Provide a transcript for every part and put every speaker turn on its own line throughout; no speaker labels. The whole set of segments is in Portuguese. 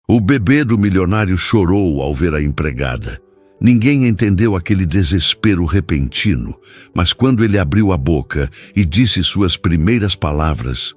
O bebê do milionário chorou ao ver a empregada. Ninguém entendeu aquele desespero repentino, mas quando ele abriu a boca e disse suas primeiras palavras,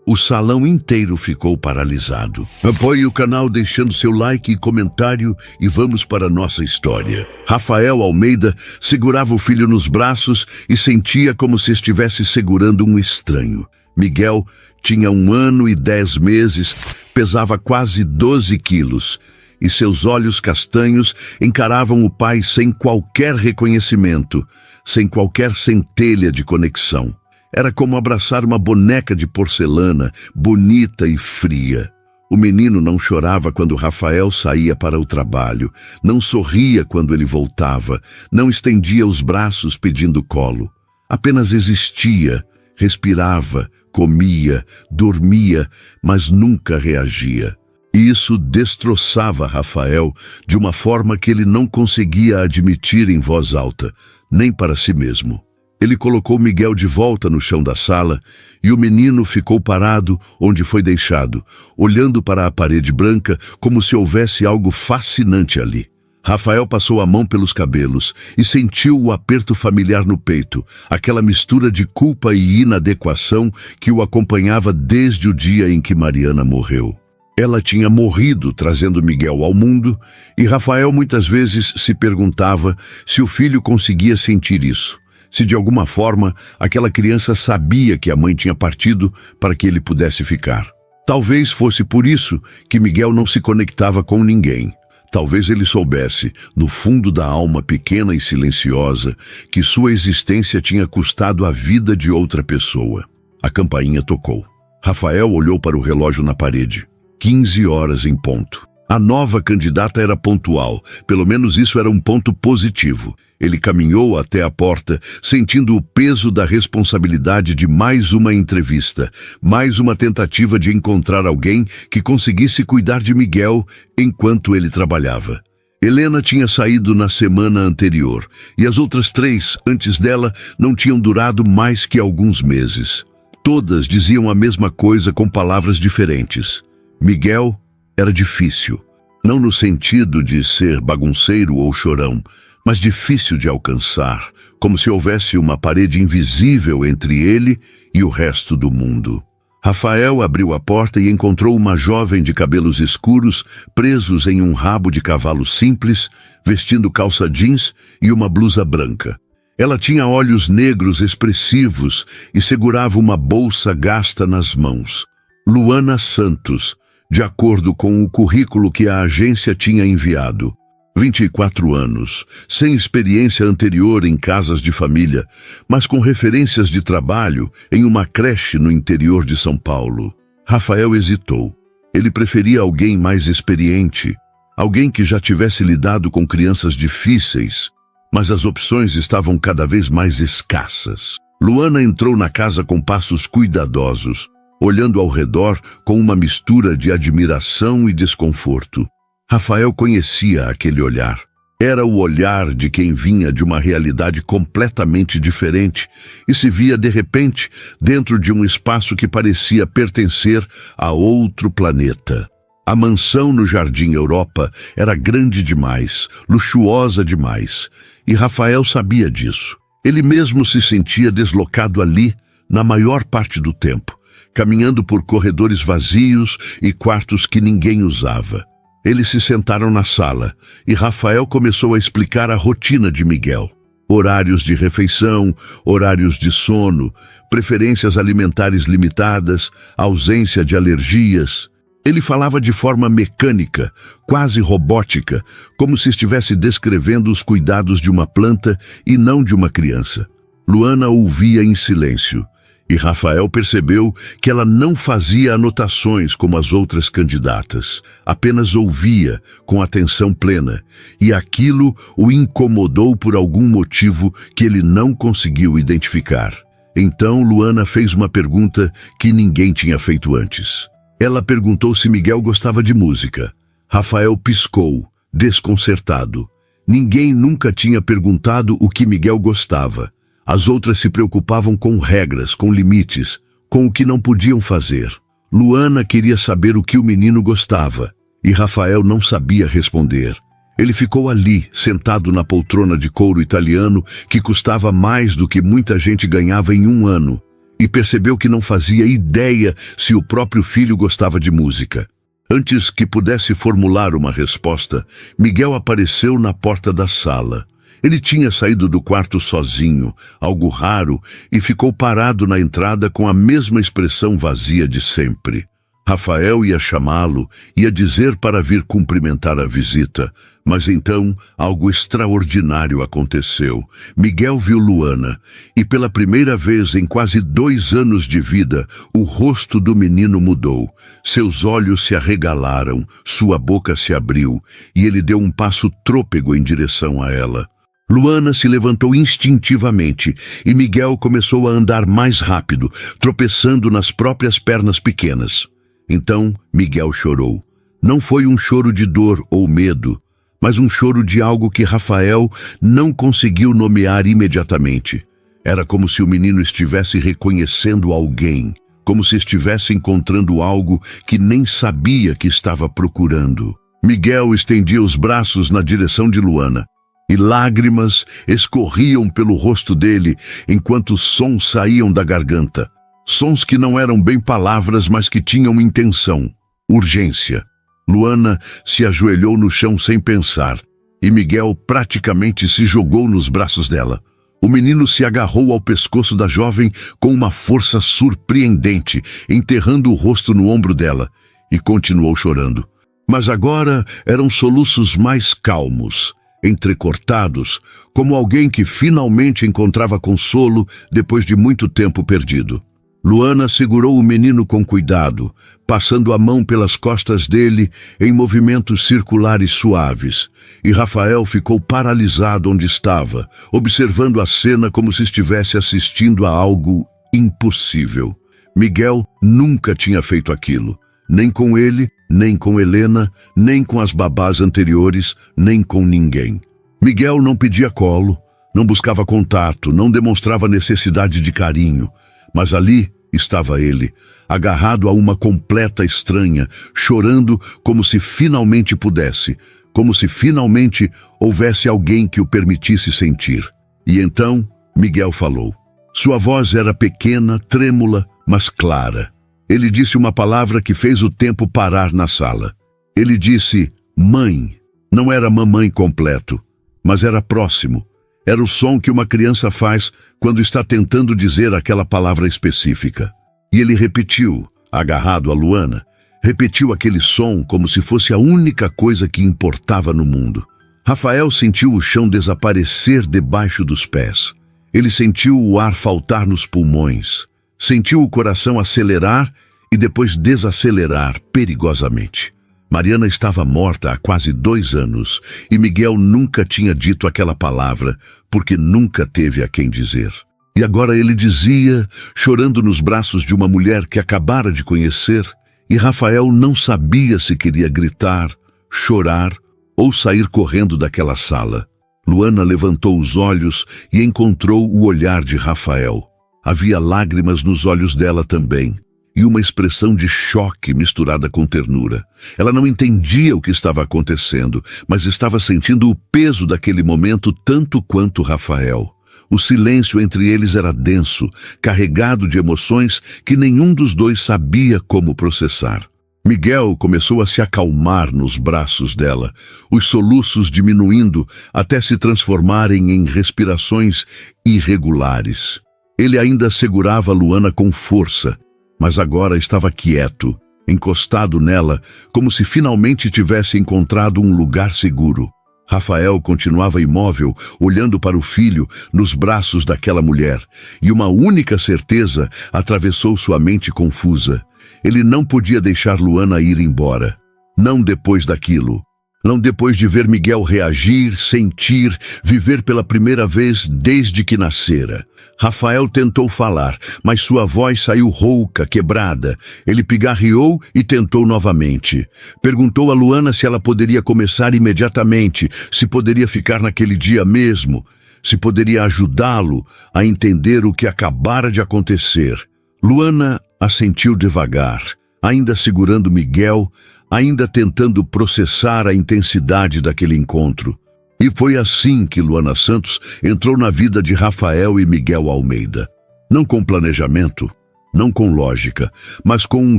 o salão inteiro ficou paralisado. Apoie o canal deixando seu like e comentário e vamos para a nossa história. Rafael Almeida segurava o filho nos braços e sentia como se estivesse segurando um estranho. Miguel tinha 1 ano e 10 meses, pesava quase 12 quilos e seus olhos castanhos encaravam o pai sem qualquer reconhecimento, sem qualquer centelha de conexão. Era como abraçar uma boneca de porcelana, bonita e fria. O menino não chorava quando Rafael saía para o trabalho, não sorria quando ele voltava, não estendia os braços pedindo colo. Apenas existia, respirava, comia, dormia, mas nunca reagia. E isso destroçava Rafael de uma forma que ele não conseguia admitir em voz alta, nem para si mesmo. Ele colocou Miguel de volta no chão da sala e o menino ficou parado onde foi deixado, olhando para a parede branca como se houvesse algo fascinante ali. Rafael passou a mão pelos cabelos e sentiu o aperto familiar no peito, aquela mistura de culpa e inadequação que o acompanhava desde o dia em que Mariana morreu. Ela tinha morrido trazendo Miguel ao mundo e Rafael muitas vezes se perguntava se o filho conseguia sentir isso. Se de alguma forma aquela criança sabia que a mãe tinha partido para que ele pudesse ficar. Talvez fosse por isso que Miguel não se conectava com ninguém. Talvez ele soubesse, no fundo da alma pequena e silenciosa, que sua existência tinha custado a vida de outra pessoa. A campainha tocou. Rafael olhou para o relógio na parede. 15 horas em ponto. A nova candidata era pontual, pelo menos isso era um ponto positivo. Ele caminhou até a porta, sentindo o peso da responsabilidade de mais uma entrevista, mais uma tentativa de encontrar alguém que conseguisse cuidar de Miguel enquanto ele trabalhava. Helena tinha saído na semana anterior, e as outras 3, antes dela, não tinham durado mais que alguns meses. Todas diziam a mesma coisa com palavras diferentes. Miguel era difícil, não no sentido de ser bagunceiro ou chorão, mas difícil de alcançar, como se houvesse uma parede invisível entre ele e o resto do mundo. Rafael abriu a porta e encontrou uma jovem de cabelos escuros, presos em um rabo de cavalo simples, vestindo calça jeans e uma blusa branca. Ela tinha olhos negros expressivos e segurava uma bolsa gasta nas mãos. Luana Santos, de acordo com o currículo que a agência tinha enviado. 24 anos, sem experiência anterior em casas de família, mas com referências de trabalho em uma creche no interior de São Paulo. Rafael hesitou. Ele preferia alguém mais experiente, alguém que já tivesse lidado com crianças difíceis, mas as opções estavam cada vez mais escassas. Luana entrou na casa com passos cuidadosos, olhando ao redor com uma mistura de admiração e desconforto. Rafael conhecia aquele olhar. Era o olhar de quem vinha de uma realidade completamente diferente e se via, de repente, dentro de um espaço que parecia pertencer a outro planeta. A mansão no Jardim Europa era grande demais, luxuosa demais, e Rafael sabia disso. Ele mesmo se sentia deslocado ali na maior parte do tempo, caminhando por corredores vazios e quartos que ninguém usava. Eles se sentaram na sala e Rafael começou a explicar a rotina de Miguel. Horários de refeição, horários de sono, preferências alimentares limitadas, ausência de alergias. Ele falava de forma mecânica, quase robótica, como se estivesse descrevendo os cuidados de uma planta e não de uma criança. Luana ouvia em silêncio. E Rafael percebeu que ela não fazia anotações como as outras candidatas, apenas ouvia com atenção plena, e aquilo o incomodou por algum motivo que ele não conseguiu identificar. Então Luana fez uma pergunta que ninguém tinha feito antes. Ela perguntou se Miguel gostava de música. Rafael piscou, desconcertado. Ninguém nunca tinha perguntado o que Miguel gostava. As outras se preocupavam com regras, com limites, com o que não podiam fazer. Luana queria saber o que o menino gostava, E Rafael não sabia responder. Ele ficou ali, sentado na poltrona de couro italiano, que custava mais do que muita gente ganhava em um ano, e percebeu que não fazia ideia se o próprio filho gostava de música. Antes que pudesse formular uma resposta, Miguel apareceu na porta da sala. Ele tinha saído do quarto sozinho, algo raro, e ficou parado na entrada com a mesma expressão vazia de sempre. Rafael ia chamá-lo, ia dizer para vir cumprimentar a visita, mas então algo extraordinário aconteceu. Miguel viu Luana, e pela primeira vez em quase 2 anos de vida, o rosto do menino mudou. Seus olhos se arregalaram, sua boca se abriu, e ele deu um passo trôpego em direção a ela. Luana se levantou instintivamente, e Miguel começou a andar mais rápido, tropeçando nas próprias pernas pequenas. Então Miguel chorou. Não foi um choro de dor ou medo, mas um choro de algo que Rafael não conseguiu nomear imediatamente. Era como se o menino estivesse reconhecendo alguém, como se estivesse encontrando algo que nem sabia que estava procurando. Miguel estendia os braços na direção de Luana, e lágrimas escorriam pelo rosto dele enquanto sons saíam da garganta. Sons que não eram bem palavras, mas que tinham intenção, urgência. Luana se ajoelhou no chão sem pensar, e Miguel praticamente se jogou nos braços dela. O menino se agarrou ao pescoço da jovem com uma força surpreendente, enterrando o rosto no ombro dela, e continuou chorando. Mas agora eram soluços mais calmos, entrecortados, como alguém que finalmente encontrava consolo depois de muito tempo perdido. Luana segurou o menino com cuidado, passando a mão pelas costas dele em movimentos circulares suaves, e Rafael ficou paralisado onde estava, observando a cena como se estivesse assistindo a algo impossível. Miguel nunca tinha feito aquilo, nem com ele, nem com Helena, nem com as babás anteriores, nem com ninguém. Miguel não pedia colo, não buscava contato, não demonstrava necessidade de carinho, mas ali estava ele, agarrado a uma completa estranha, chorando como se finalmente pudesse, como se finalmente houvesse alguém que o permitisse sentir. E então Miguel falou. Sua voz era pequena, trêmula, mas clara. Ele disse uma palavra que fez o tempo parar na sala. Ele disse, mãe. Não era mamãe completo, mas era próximo. Era o som que uma criança faz quando está tentando dizer aquela palavra específica. E ele repetiu, agarrado a Luana, repetiu aquele som como se fosse a única coisa que importava no mundo. Rafael sentiu o chão desaparecer debaixo dos pés. Ele sentiu o ar faltar nos pulmões. Sentiu o coração acelerar e depois desacelerar perigosamente. Mariana estava morta há quase 2 anos e Miguel nunca tinha dito aquela palavra porque nunca teve a quem dizer. E agora ele dizia, chorando nos braços de uma mulher que acabara de conhecer, e Rafael não sabia se queria gritar, chorar ou sair correndo daquela sala. Luana levantou os olhos e encontrou o olhar de Rafael. Havia lágrimas nos olhos dela também, e uma expressão de choque misturada com ternura. Ela não entendia o que estava acontecendo, mas estava sentindo o peso daquele momento tanto quanto Rafael. O silêncio entre eles era denso, carregado de emoções que nenhum dos dois sabia como processar. Miguel começou a se acalmar nos braços dela, os soluços diminuindo até se transformarem em respirações irregulares. Ele ainda segurava Luana com força, mas agora estava quieto, encostado nela, como se finalmente tivesse encontrado um lugar seguro. Rafael continuava imóvel, olhando para o filho nos braços daquela mulher, e uma única certeza atravessou sua mente confusa. Ele não podia deixar Luana ir embora. Não depois daquilo. Não depois de ver Miguel reagir, sentir, viver pela primeira vez desde que nascera. Rafael tentou falar, mas sua voz saiu rouca, quebrada. Ele pigarreou e tentou novamente. Perguntou a Luana se ela poderia começar imediatamente, se poderia ficar naquele dia mesmo, se poderia ajudá-lo a entender o que acabara de acontecer. Luana assentiu devagar, ainda segurando Miguel, ainda tentando processar a intensidade daquele encontro. E foi assim que Luana Santos entrou na vida de Rafael e Miguel Almeida. Não com planejamento, não com lógica, mas com um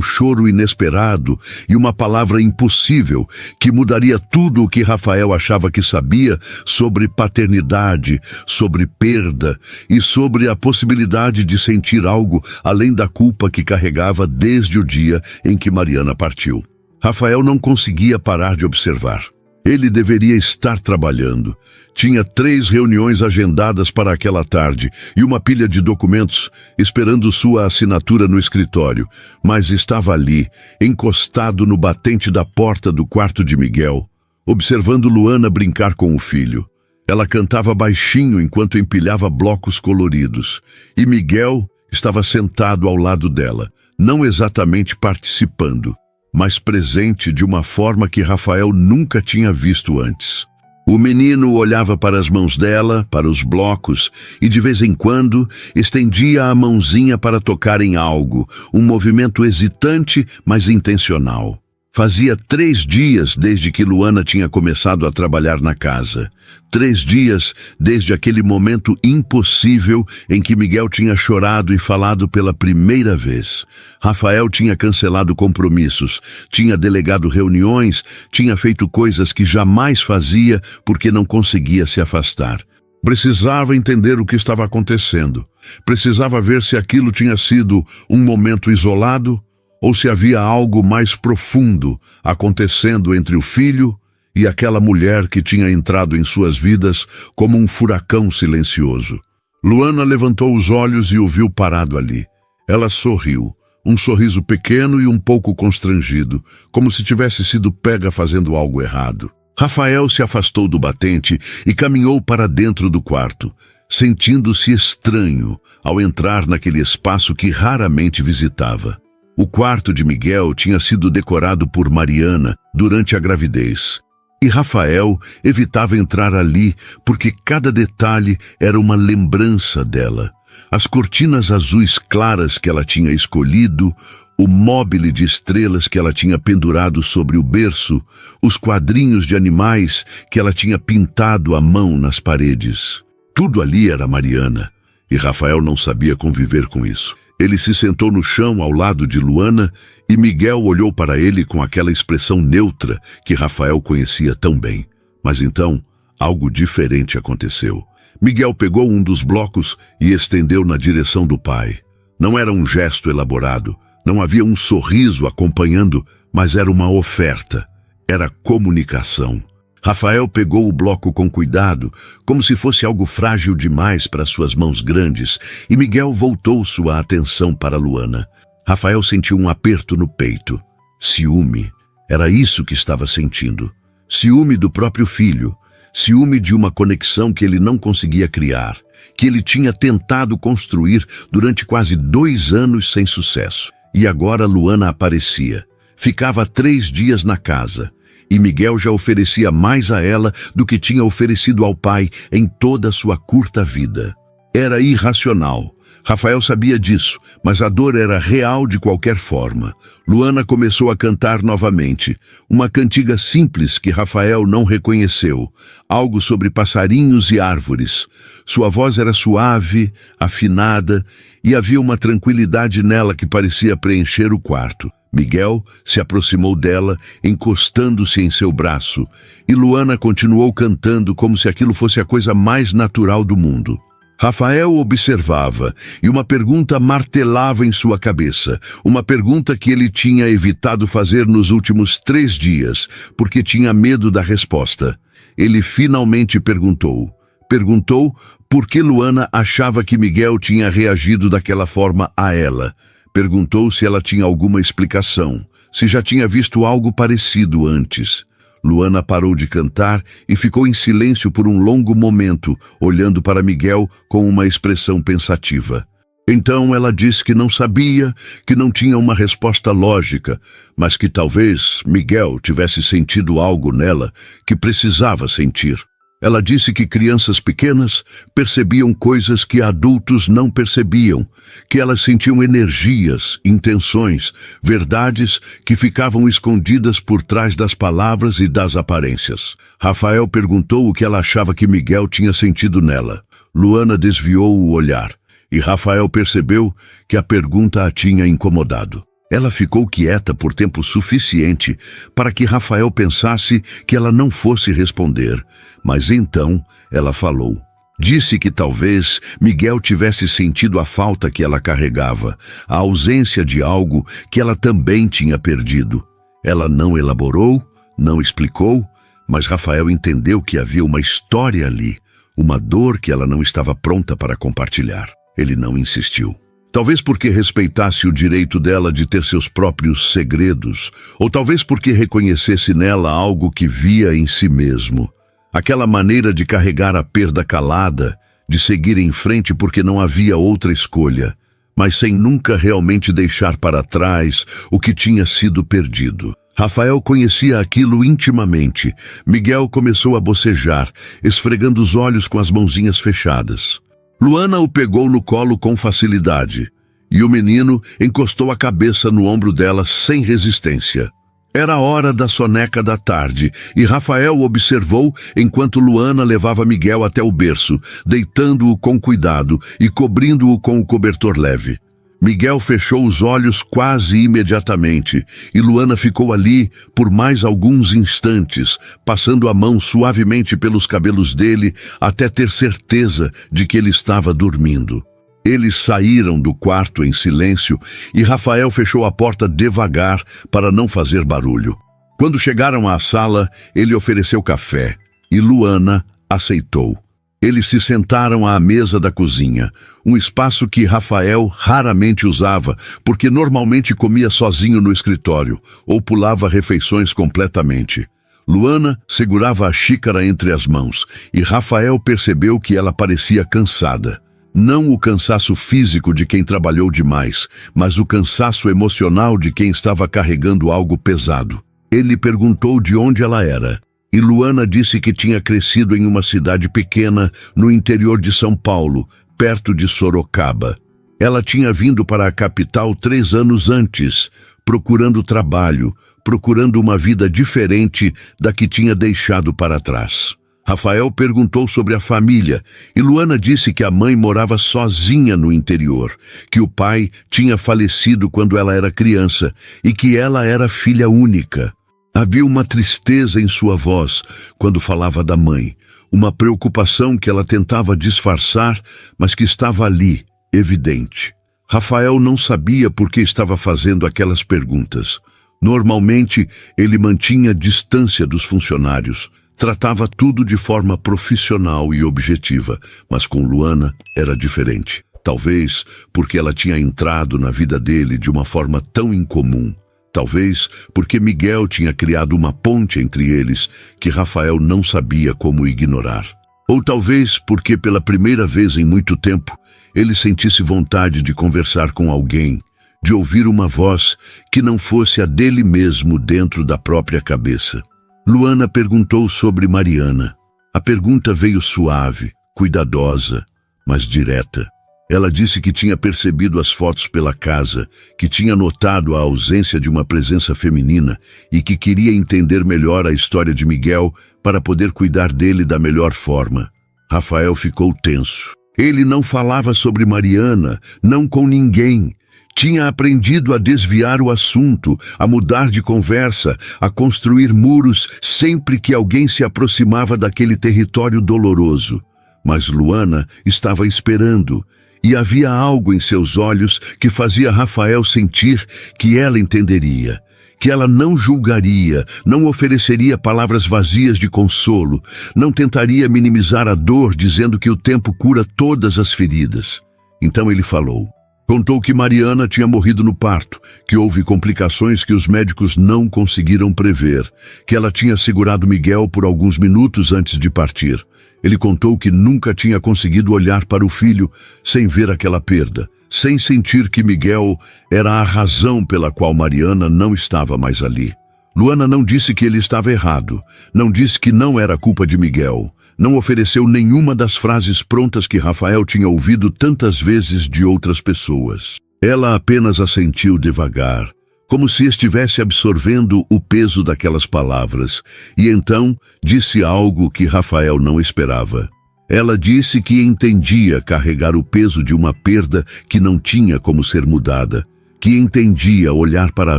choro inesperado e uma palavra impossível que mudaria tudo o que Rafael achava que sabia sobre paternidade, sobre perda e sobre a possibilidade de sentir algo além da culpa que carregava desde o dia em que Mariana partiu. Rafael não conseguia parar de observar. Ele deveria estar trabalhando. Tinha 3 reuniões agendadas para aquela tarde e uma pilha de documentos esperando sua assinatura no escritório, mas estava ali, encostado no batente da porta do quarto de Miguel, observando Luana brincar com o filho. Ela cantava baixinho enquanto empilhava blocos coloridos, e Miguel estava sentado ao lado dela, não exatamente participando, mas presente de uma forma que Rafael nunca tinha visto antes. O menino olhava para as mãos dela, para os blocos, e de vez em quando estendia a mãozinha para tocar em algo, um movimento hesitante, mas intencional. Fazia 3 dias desde que Luana tinha começado a trabalhar na casa. 3 dias desde aquele momento impossível em que Miguel tinha chorado e falado pela primeira vez. Rafael tinha cancelado compromissos, tinha delegado reuniões, tinha feito coisas que jamais fazia porque não conseguia se afastar. Precisava entender o que estava acontecendo. Precisava ver se aquilo tinha sido um momento isolado ou se havia algo mais profundo acontecendo entre o filho e aquela mulher que tinha entrado em suas vidas como um furacão silencioso. Luana levantou os olhos e o viu parado ali. Ela sorriu, um sorriso pequeno e um pouco constrangido, como se tivesse sido pega fazendo algo errado. Rafael se afastou do batente e caminhou para dentro do quarto, sentindo-se estranho ao entrar naquele espaço que raramente visitava. O quarto de Miguel tinha sido decorado por Mariana durante a gravidez. E Rafael evitava entrar ali porque cada detalhe era uma lembrança dela. As cortinas azuis claras que ela tinha escolhido, o móbile de estrelas que ela tinha pendurado sobre o berço, os quadrinhos de animais que ela tinha pintado à mão nas paredes. Tudo ali era Mariana, e Rafael não sabia conviver com isso. Ele se sentou no chão ao lado de Luana e Miguel olhou para ele com aquela expressão neutra que Rafael conhecia tão bem. Mas então, algo diferente aconteceu. Miguel pegou um dos blocos e estendeu na direção do pai. Não era um gesto elaborado, não havia um sorriso acompanhando, mas era uma oferta. Era comunicação. Rafael pegou o bloco com cuidado, como se fosse algo frágil demais para suas mãos grandes, e Miguel voltou sua atenção para Luana. Rafael sentiu um aperto no peito. Ciúme. Era isso que estava sentindo. Ciúme do próprio filho. Ciúme de uma conexão que ele não conseguia criar, que ele tinha tentado construir durante quase 2 anos sem sucesso. E agora Luana aparecia. Ficava 3 dias na casa. E Miguel já oferecia mais a ela do que tinha oferecido ao pai em toda a sua curta vida. Era irracional. Rafael sabia disso, mas a dor era real de qualquer forma. Luana começou a cantar novamente, uma cantiga simples que Rafael não reconheceu, algo sobre passarinhos e árvores. Sua voz era suave, afinada, e havia uma tranquilidade nela que parecia preencher o quarto. Miguel se aproximou dela, encostando-se em seu braço, e Luana continuou cantando como se aquilo fosse a coisa mais natural do mundo. Rafael observava, e uma pergunta martelava em sua cabeça, uma pergunta que ele tinha evitado fazer nos últimos 3 dias, porque tinha medo da resposta. Ele finalmente perguntou por que Luana achava que Miguel tinha reagido daquela forma a ela. Perguntou se ela tinha alguma explicação, se já tinha visto algo parecido antes. Luana parou de cantar e ficou em silêncio por um longo momento, olhando para Miguel com uma expressão pensativa. Então ela disse que não sabia, que não tinha uma resposta lógica, mas que talvez Miguel tivesse sentido algo nela que precisava sentir. Ela disse que crianças pequenas percebiam coisas que adultos não percebiam, que elas sentiam energias, intenções, verdades que ficavam escondidas por trás das palavras e das aparências. Rafael perguntou o que ela achava que Miguel tinha sentido nela. Luana desviou o olhar, e Rafael percebeu que a pergunta a tinha incomodado. Ela ficou quieta por tempo suficiente para que Rafael pensasse que ela não fosse responder, mas então ela falou. Disse que talvez Miguel tivesse sentido a falta que ela carregava, a ausência de algo que ela também tinha perdido. Ela não elaborou, não explicou, mas Rafael entendeu que havia uma história ali, uma dor que ela não estava pronta para compartilhar. Ele não insistiu. Talvez porque respeitasse o direito dela de ter seus próprios segredos, ou talvez porque reconhecesse nela algo que via em si mesmo. Aquela maneira de carregar a perda calada, de seguir em frente porque não havia outra escolha, mas sem nunca realmente deixar para trás o que tinha sido perdido. Rafael conhecia aquilo intimamente. Miguel começou a bocejar, esfregando os olhos com as mãozinhas fechadas. Luana o pegou no colo com facilidade, e o menino encostou a cabeça no ombro dela sem resistência. Era a hora da soneca da tarde, e Rafael observou enquanto Luana levava Miguel até o berço, deitando-o com cuidado e cobrindo-o com o cobertor leve. Miguel fechou os olhos quase imediatamente, e Luana ficou ali por mais alguns instantes, passando a mão suavemente pelos cabelos dele até ter certeza de que ele estava dormindo. Eles saíram do quarto em silêncio e Rafael fechou a porta devagar para não fazer barulho. Quando chegaram à sala, ele ofereceu café e Luana aceitou. Eles se sentaram à mesa da cozinha, um espaço que Rafael raramente usava, porque normalmente comia sozinho no escritório ou pulava refeições completamente. Luana segurava a xícara entre as mãos e Rafael percebeu que ela parecia cansada. Não o cansaço físico de quem trabalhou demais, mas o cansaço emocional de quem estava carregando algo pesado. Ele perguntou de onde ela era. E Luana disse que tinha crescido em uma cidade pequena no interior de São Paulo, perto de Sorocaba. Ela tinha vindo para a capital 3 anos antes, procurando trabalho, procurando uma vida diferente da que tinha deixado para trás. Rafael perguntou sobre a família e Luana disse que a mãe morava sozinha no interior, que o pai tinha falecido quando ela era criança e que ela era filha única. Havia uma tristeza em sua voz quando falava da mãe, uma preocupação que ela tentava disfarçar, mas que estava ali, evidente. Rafael não sabia por que estava fazendo aquelas perguntas. Normalmente, ele mantinha distância dos funcionários, tratava tudo de forma profissional e objetiva, mas com Luana era diferente. Talvez porque ela tinha entrado na vida dele de uma forma tão incomum. Talvez porque Miguel tinha criado uma ponte entre eles que Rafael não sabia como ignorar. Ou talvez porque pela primeira vez em muito tempo ele sentisse vontade de conversar com alguém, de ouvir uma voz que não fosse a dele mesmo dentro da própria cabeça. Luana perguntou sobre Mariana. A pergunta veio suave, cuidadosa, mas direta. Ela disse que tinha percebido as fotos pela casa, que tinha notado a ausência de uma presença feminina e que queria entender melhor a história de Miguel para poder cuidar dele da melhor forma. Rafael ficou tenso. Ele não falava sobre Mariana, não com ninguém. Tinha aprendido a desviar o assunto, a mudar de conversa, a construir muros sempre que alguém se aproximava daquele território doloroso. Mas Luana estava esperando. E havia algo em seus olhos que fazia Rafael sentir que ela entenderia, que ela não julgaria, não ofereceria palavras vazias de consolo, não tentaria minimizar a dor dizendo que o tempo cura todas as feridas. Então ele falou. Contou que Mariana tinha morrido no parto, que houve complicações que os médicos não conseguiram prever, que ela tinha segurado Miguel por alguns minutos antes de partir. Ele contou que nunca tinha conseguido olhar para o filho sem ver aquela perda, sem sentir que Miguel era a razão pela qual Mariana não estava mais ali. Luana não disse que ele estava errado, não disse que não era culpa de Miguel, Não ofereceu nenhuma das frases prontas que Rafael tinha ouvido tantas vezes de outras pessoas. Ela apenas assentiu devagar, como se estivesse absorvendo o peso daquelas palavras, e então disse algo que Rafael não esperava. Ela disse que entendia carregar o peso de uma perda que não tinha como ser mudada, que entendia olhar para a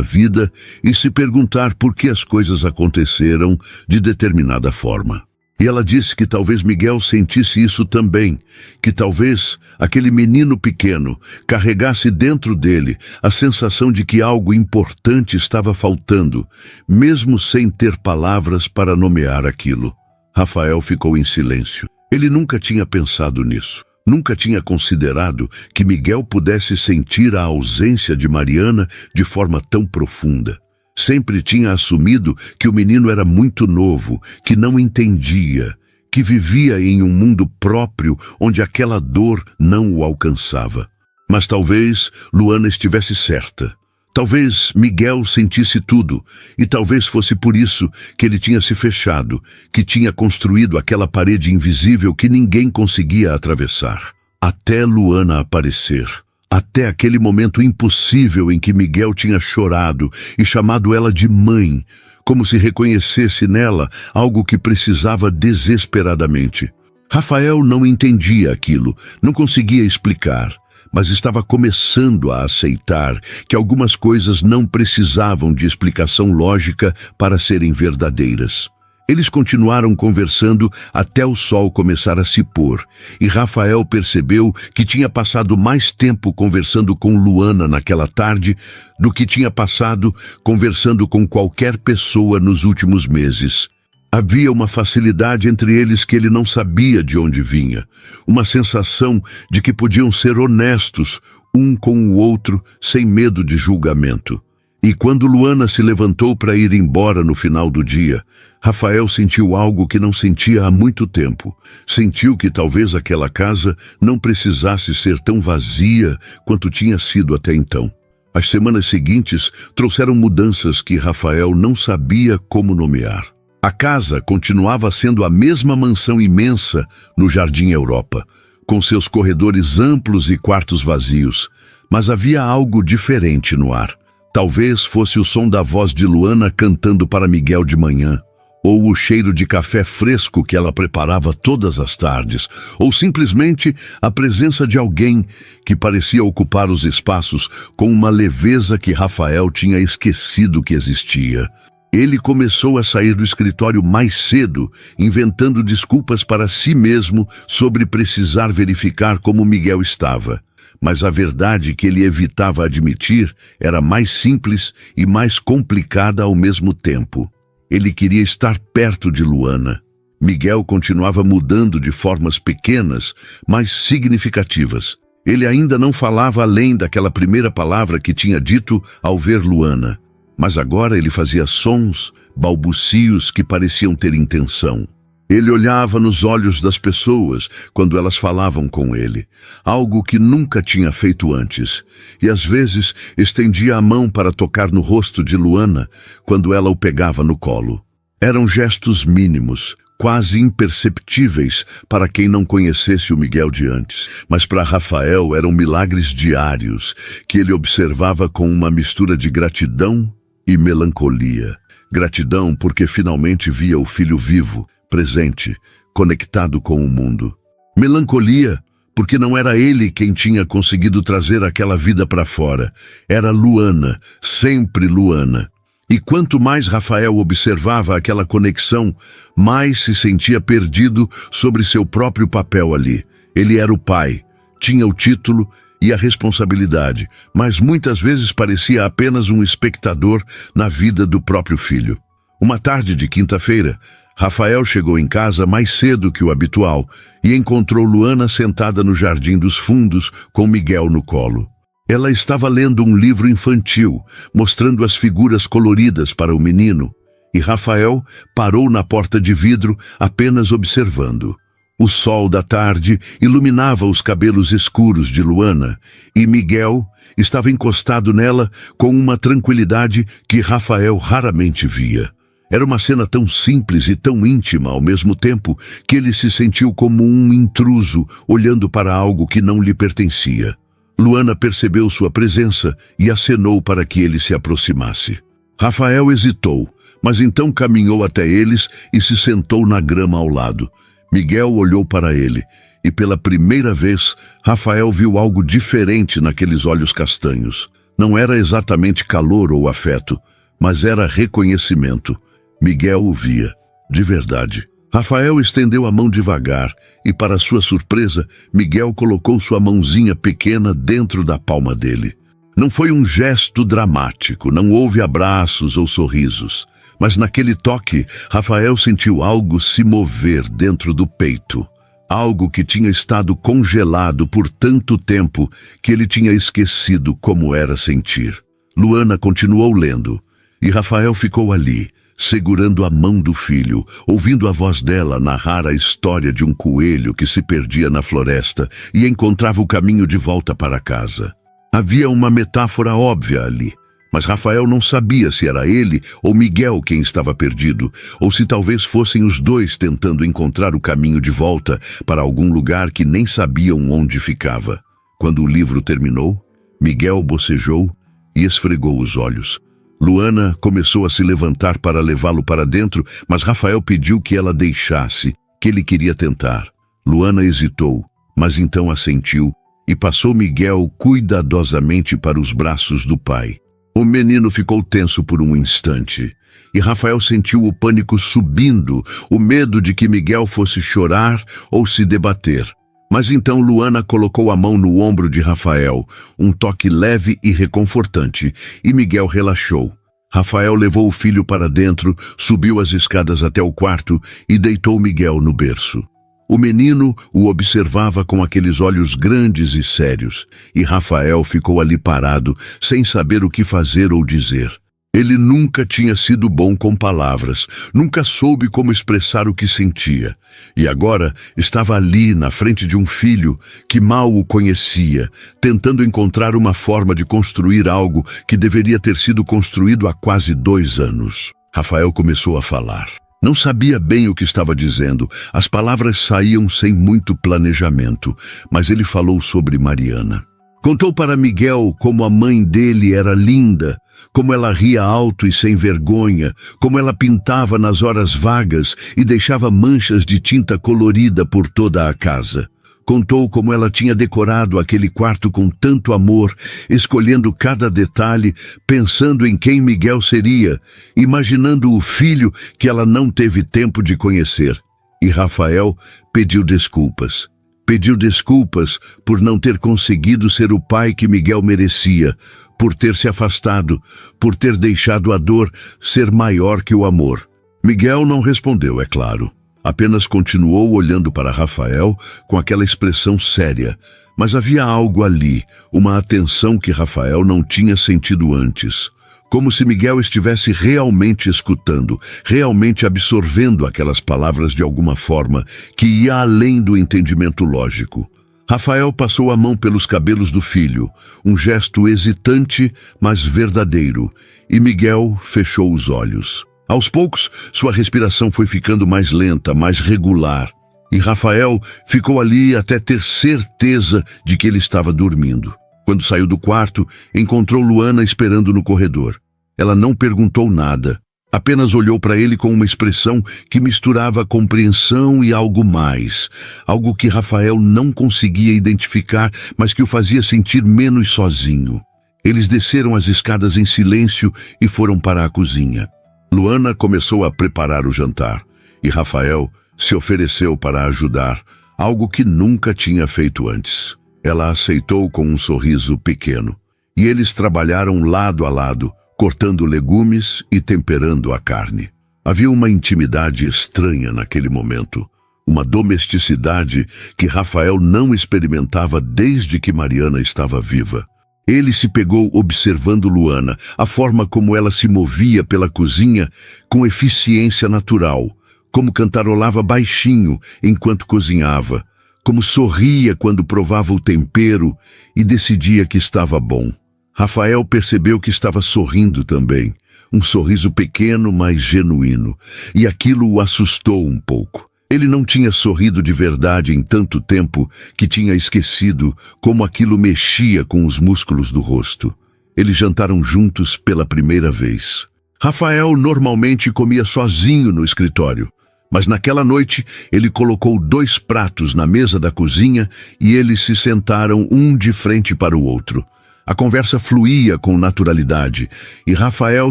vida e se perguntar por que as coisas aconteceram de determinada forma. E ela disse que talvez Miguel sentisse isso também, que talvez aquele menino pequeno carregasse dentro dele a sensação de que algo importante estava faltando, mesmo sem ter palavras para nomear aquilo. Rafael ficou em silêncio. Ele nunca tinha pensado nisso. Nunca tinha considerado que Miguel pudesse sentir a ausência de Mariana de forma tão profunda. Sempre tinha assumido que o menino era muito novo, que não entendia, que vivia em um mundo próprio onde aquela dor não o alcançava. Mas talvez Luana estivesse certa. Talvez Miguel sentisse tudo, e talvez fosse por isso que ele tinha se fechado, que tinha construído aquela parede invisível que ninguém conseguia atravessar. Até Luana aparecer. Até aquele momento impossível em que Miguel tinha chorado e chamado ela de mãe, como se reconhecesse nela algo que precisava desesperadamente. Rafael não entendia aquilo, não conseguia explicar, mas estava começando a aceitar que algumas coisas não precisavam de explicação lógica para serem verdadeiras. Eles continuaram conversando até o sol começar a se pôr, e Rafael percebeu que tinha passado mais tempo conversando com Luana naquela tarde do que tinha passado conversando com qualquer pessoa nos últimos meses. Havia uma facilidade entre eles que ele não sabia de onde vinha, uma sensação de que podiam ser honestos um com o outro sem medo de julgamento. E quando Luana se levantou para ir embora no final do dia, Rafael sentiu algo que não sentia há muito tempo. Sentiu que talvez aquela casa não precisasse ser tão vazia quanto tinha sido até então. As semanas seguintes trouxeram mudanças que Rafael não sabia como nomear. A casa continuava sendo a mesma mansão imensa no Jardim Europa, com seus corredores amplos e quartos vazios, mas havia algo diferente no ar. Talvez fosse o som da voz de Luana cantando para Miguel de manhã, ou o cheiro de café fresco que ela preparava todas as tardes, ou simplesmente a presença de alguém que parecia ocupar os espaços com uma leveza que Rafael tinha esquecido que existia. Ele começou a sair do escritório mais cedo, inventando desculpas para si mesmo sobre precisar verificar como Miguel estava. Mas a verdade que ele evitava admitir era mais simples e mais complicada ao mesmo tempo. Ele queria estar perto de Luana. Miguel continuava mudando de formas pequenas, mas significativas. Ele ainda não falava além daquela primeira palavra que tinha dito ao ver Luana. Mas agora ele fazia sons, balbucios que pareciam ter intenção. Ele olhava nos olhos das pessoas quando elas falavam com ele, algo que nunca tinha feito antes, e às vezes estendia a mão para tocar no rosto de Luana quando ela o pegava no colo. Eram gestos mínimos, quase imperceptíveis para quem não conhecesse o Miguel de antes, mas para Rafael eram milagres diários que ele observava com uma mistura de gratidão e melancolia. Gratidão porque finalmente via o filho vivo, presente, conectado com o mundo. Melancolia, porque não era ele quem tinha conseguido trazer aquela vida para fora. Era Luana, sempre Luana. E quanto mais Rafael observava aquela conexão, mais se sentia perdido sobre seu próprio papel ali. Ele era o pai, tinha o título e a responsabilidade, mas muitas vezes parecia apenas um espectador na vida do próprio filho. Uma tarde de quinta-feira, Rafael chegou em casa mais cedo que o habitual e encontrou Luana sentada no jardim dos fundos com Miguel no colo. Ela estava lendo um livro infantil, mostrando as figuras coloridas para o menino, e Rafael parou na porta de vidro apenas observando. O sol da tarde iluminava os cabelos escuros de Luana, e Miguel estava encostado nela com uma tranquilidade que Rafael raramente via. Era uma cena tão simples e tão íntima ao mesmo tempo que ele se sentiu como um intruso olhando para algo que não lhe pertencia. Luana percebeu sua presença e acenou para que ele se aproximasse. Rafael hesitou, mas então caminhou até eles e se sentou na grama ao lado. Miguel olhou para ele e pela primeira vez Rafael viu algo diferente naqueles olhos castanhos. Não era exatamente calor ou afeto, mas era reconhecimento. Miguel o via, de verdade. Rafael estendeu a mão devagar e, para sua surpresa, Miguel colocou sua mãozinha pequena dentro da palma dele. Não foi um gesto dramático, não houve abraços ou sorrisos. Mas naquele toque, Rafael sentiu algo se mover dentro do peito. Algo que tinha estado congelado por tanto tempo que ele tinha esquecido como era sentir. Luana continuou lendo, e Rafael ficou ali, segurando a mão do filho, ouvindo a voz dela narrar a história de um coelho que se perdia na floresta e encontrava o caminho de volta para casa. Havia uma metáfora óbvia ali, mas Rafael não sabia se era ele ou Miguel quem estava perdido, ou se talvez fossem os dois tentando encontrar o caminho de volta para algum lugar que nem sabiam onde ficava. Quando o livro terminou, Miguel bocejou e esfregou os olhos. Luana começou a se levantar para levá-lo para dentro, mas Rafael pediu que ela deixasse, que ele queria tentar. Luana hesitou, mas então assentiu e passou Miguel cuidadosamente para os braços do pai. O menino ficou tenso por um instante, e Rafael sentiu o pânico subindo, o medo de que Miguel fosse chorar ou se debater. Mas então Luana colocou a mão no ombro de Rafael, um toque leve e reconfortante, e Miguel relaxou. Rafael levou o filho para dentro, subiu as escadas até o quarto e deitou Miguel no berço. O menino o observava com aqueles olhos grandes e sérios, e Rafael ficou ali parado, sem saber o que fazer ou dizer. Ele nunca tinha sido bom com palavras, nunca soube como expressar o que sentia. E agora estava ali, na frente de um filho que mal o conhecia, tentando encontrar uma forma de construir algo que deveria ter sido construído há quase 2 anos. Rafael começou a falar. Não sabia bem o que estava dizendo, as palavras saíam sem muito planejamento, mas ele falou sobre Mariana. Contou para Miguel como a mãe dele era linda, como ela ria alto e sem vergonha, como ela pintava nas horas vagas e deixava manchas de tinta colorida por toda a casa. Contou como ela tinha decorado aquele quarto com tanto amor, escolhendo cada detalhe, pensando em quem Miguel seria, imaginando o filho que ela não teve tempo de conhecer. E Rafael pediu desculpas. Pediu desculpas por não ter conseguido ser o pai que Miguel merecia, por ter se afastado, por ter deixado a dor ser maior que o amor. Miguel não respondeu, é claro. Apenas continuou olhando para Rafael com aquela expressão séria, mas havia algo ali, uma atenção que Rafael não tinha sentido antes. Como se Miguel estivesse realmente escutando, realmente absorvendo aquelas palavras de alguma forma que ia além do entendimento lógico. Rafael passou a mão pelos cabelos do filho, um gesto hesitante, mas verdadeiro, e Miguel fechou os olhos. Aos poucos, sua respiração foi ficando mais lenta, mais regular, e Rafael ficou ali até ter certeza de que ele estava dormindo. Quando saiu do quarto, encontrou Luana esperando no corredor. Ela não perguntou nada, apenas olhou para ele com uma expressão que misturava compreensão e algo mais, algo que Rafael não conseguia identificar, mas que o fazia sentir menos sozinho. Eles desceram as escadas em silêncio e foram para a cozinha. Luana começou a preparar o jantar, e Rafael se ofereceu para ajudar, algo que nunca tinha feito antes. Ela aceitou com um sorriso pequeno, e eles trabalharam lado a lado, cortando legumes e temperando a carne. Havia uma intimidade estranha naquele momento, uma domesticidade que Rafael não experimentava desde que Mariana estava viva. Ele se pegou observando Luana, a forma como ela se movia pela cozinha com eficiência natural, como cantarolava baixinho enquanto cozinhava, como sorria quando provava o tempero e decidia que estava bom. Rafael percebeu que estava sorrindo também, um sorriso pequeno, mas genuíno, e aquilo o assustou um pouco. Ele não tinha sorrido de verdade em tanto tempo que tinha esquecido como aquilo mexia com os músculos do rosto. Eles jantaram juntos pela primeira vez. Rafael normalmente comia sozinho no escritório, mas naquela noite ele colocou 2 pratos na mesa da cozinha e eles se sentaram um de frente para o outro. A conversa fluía com naturalidade e Rafael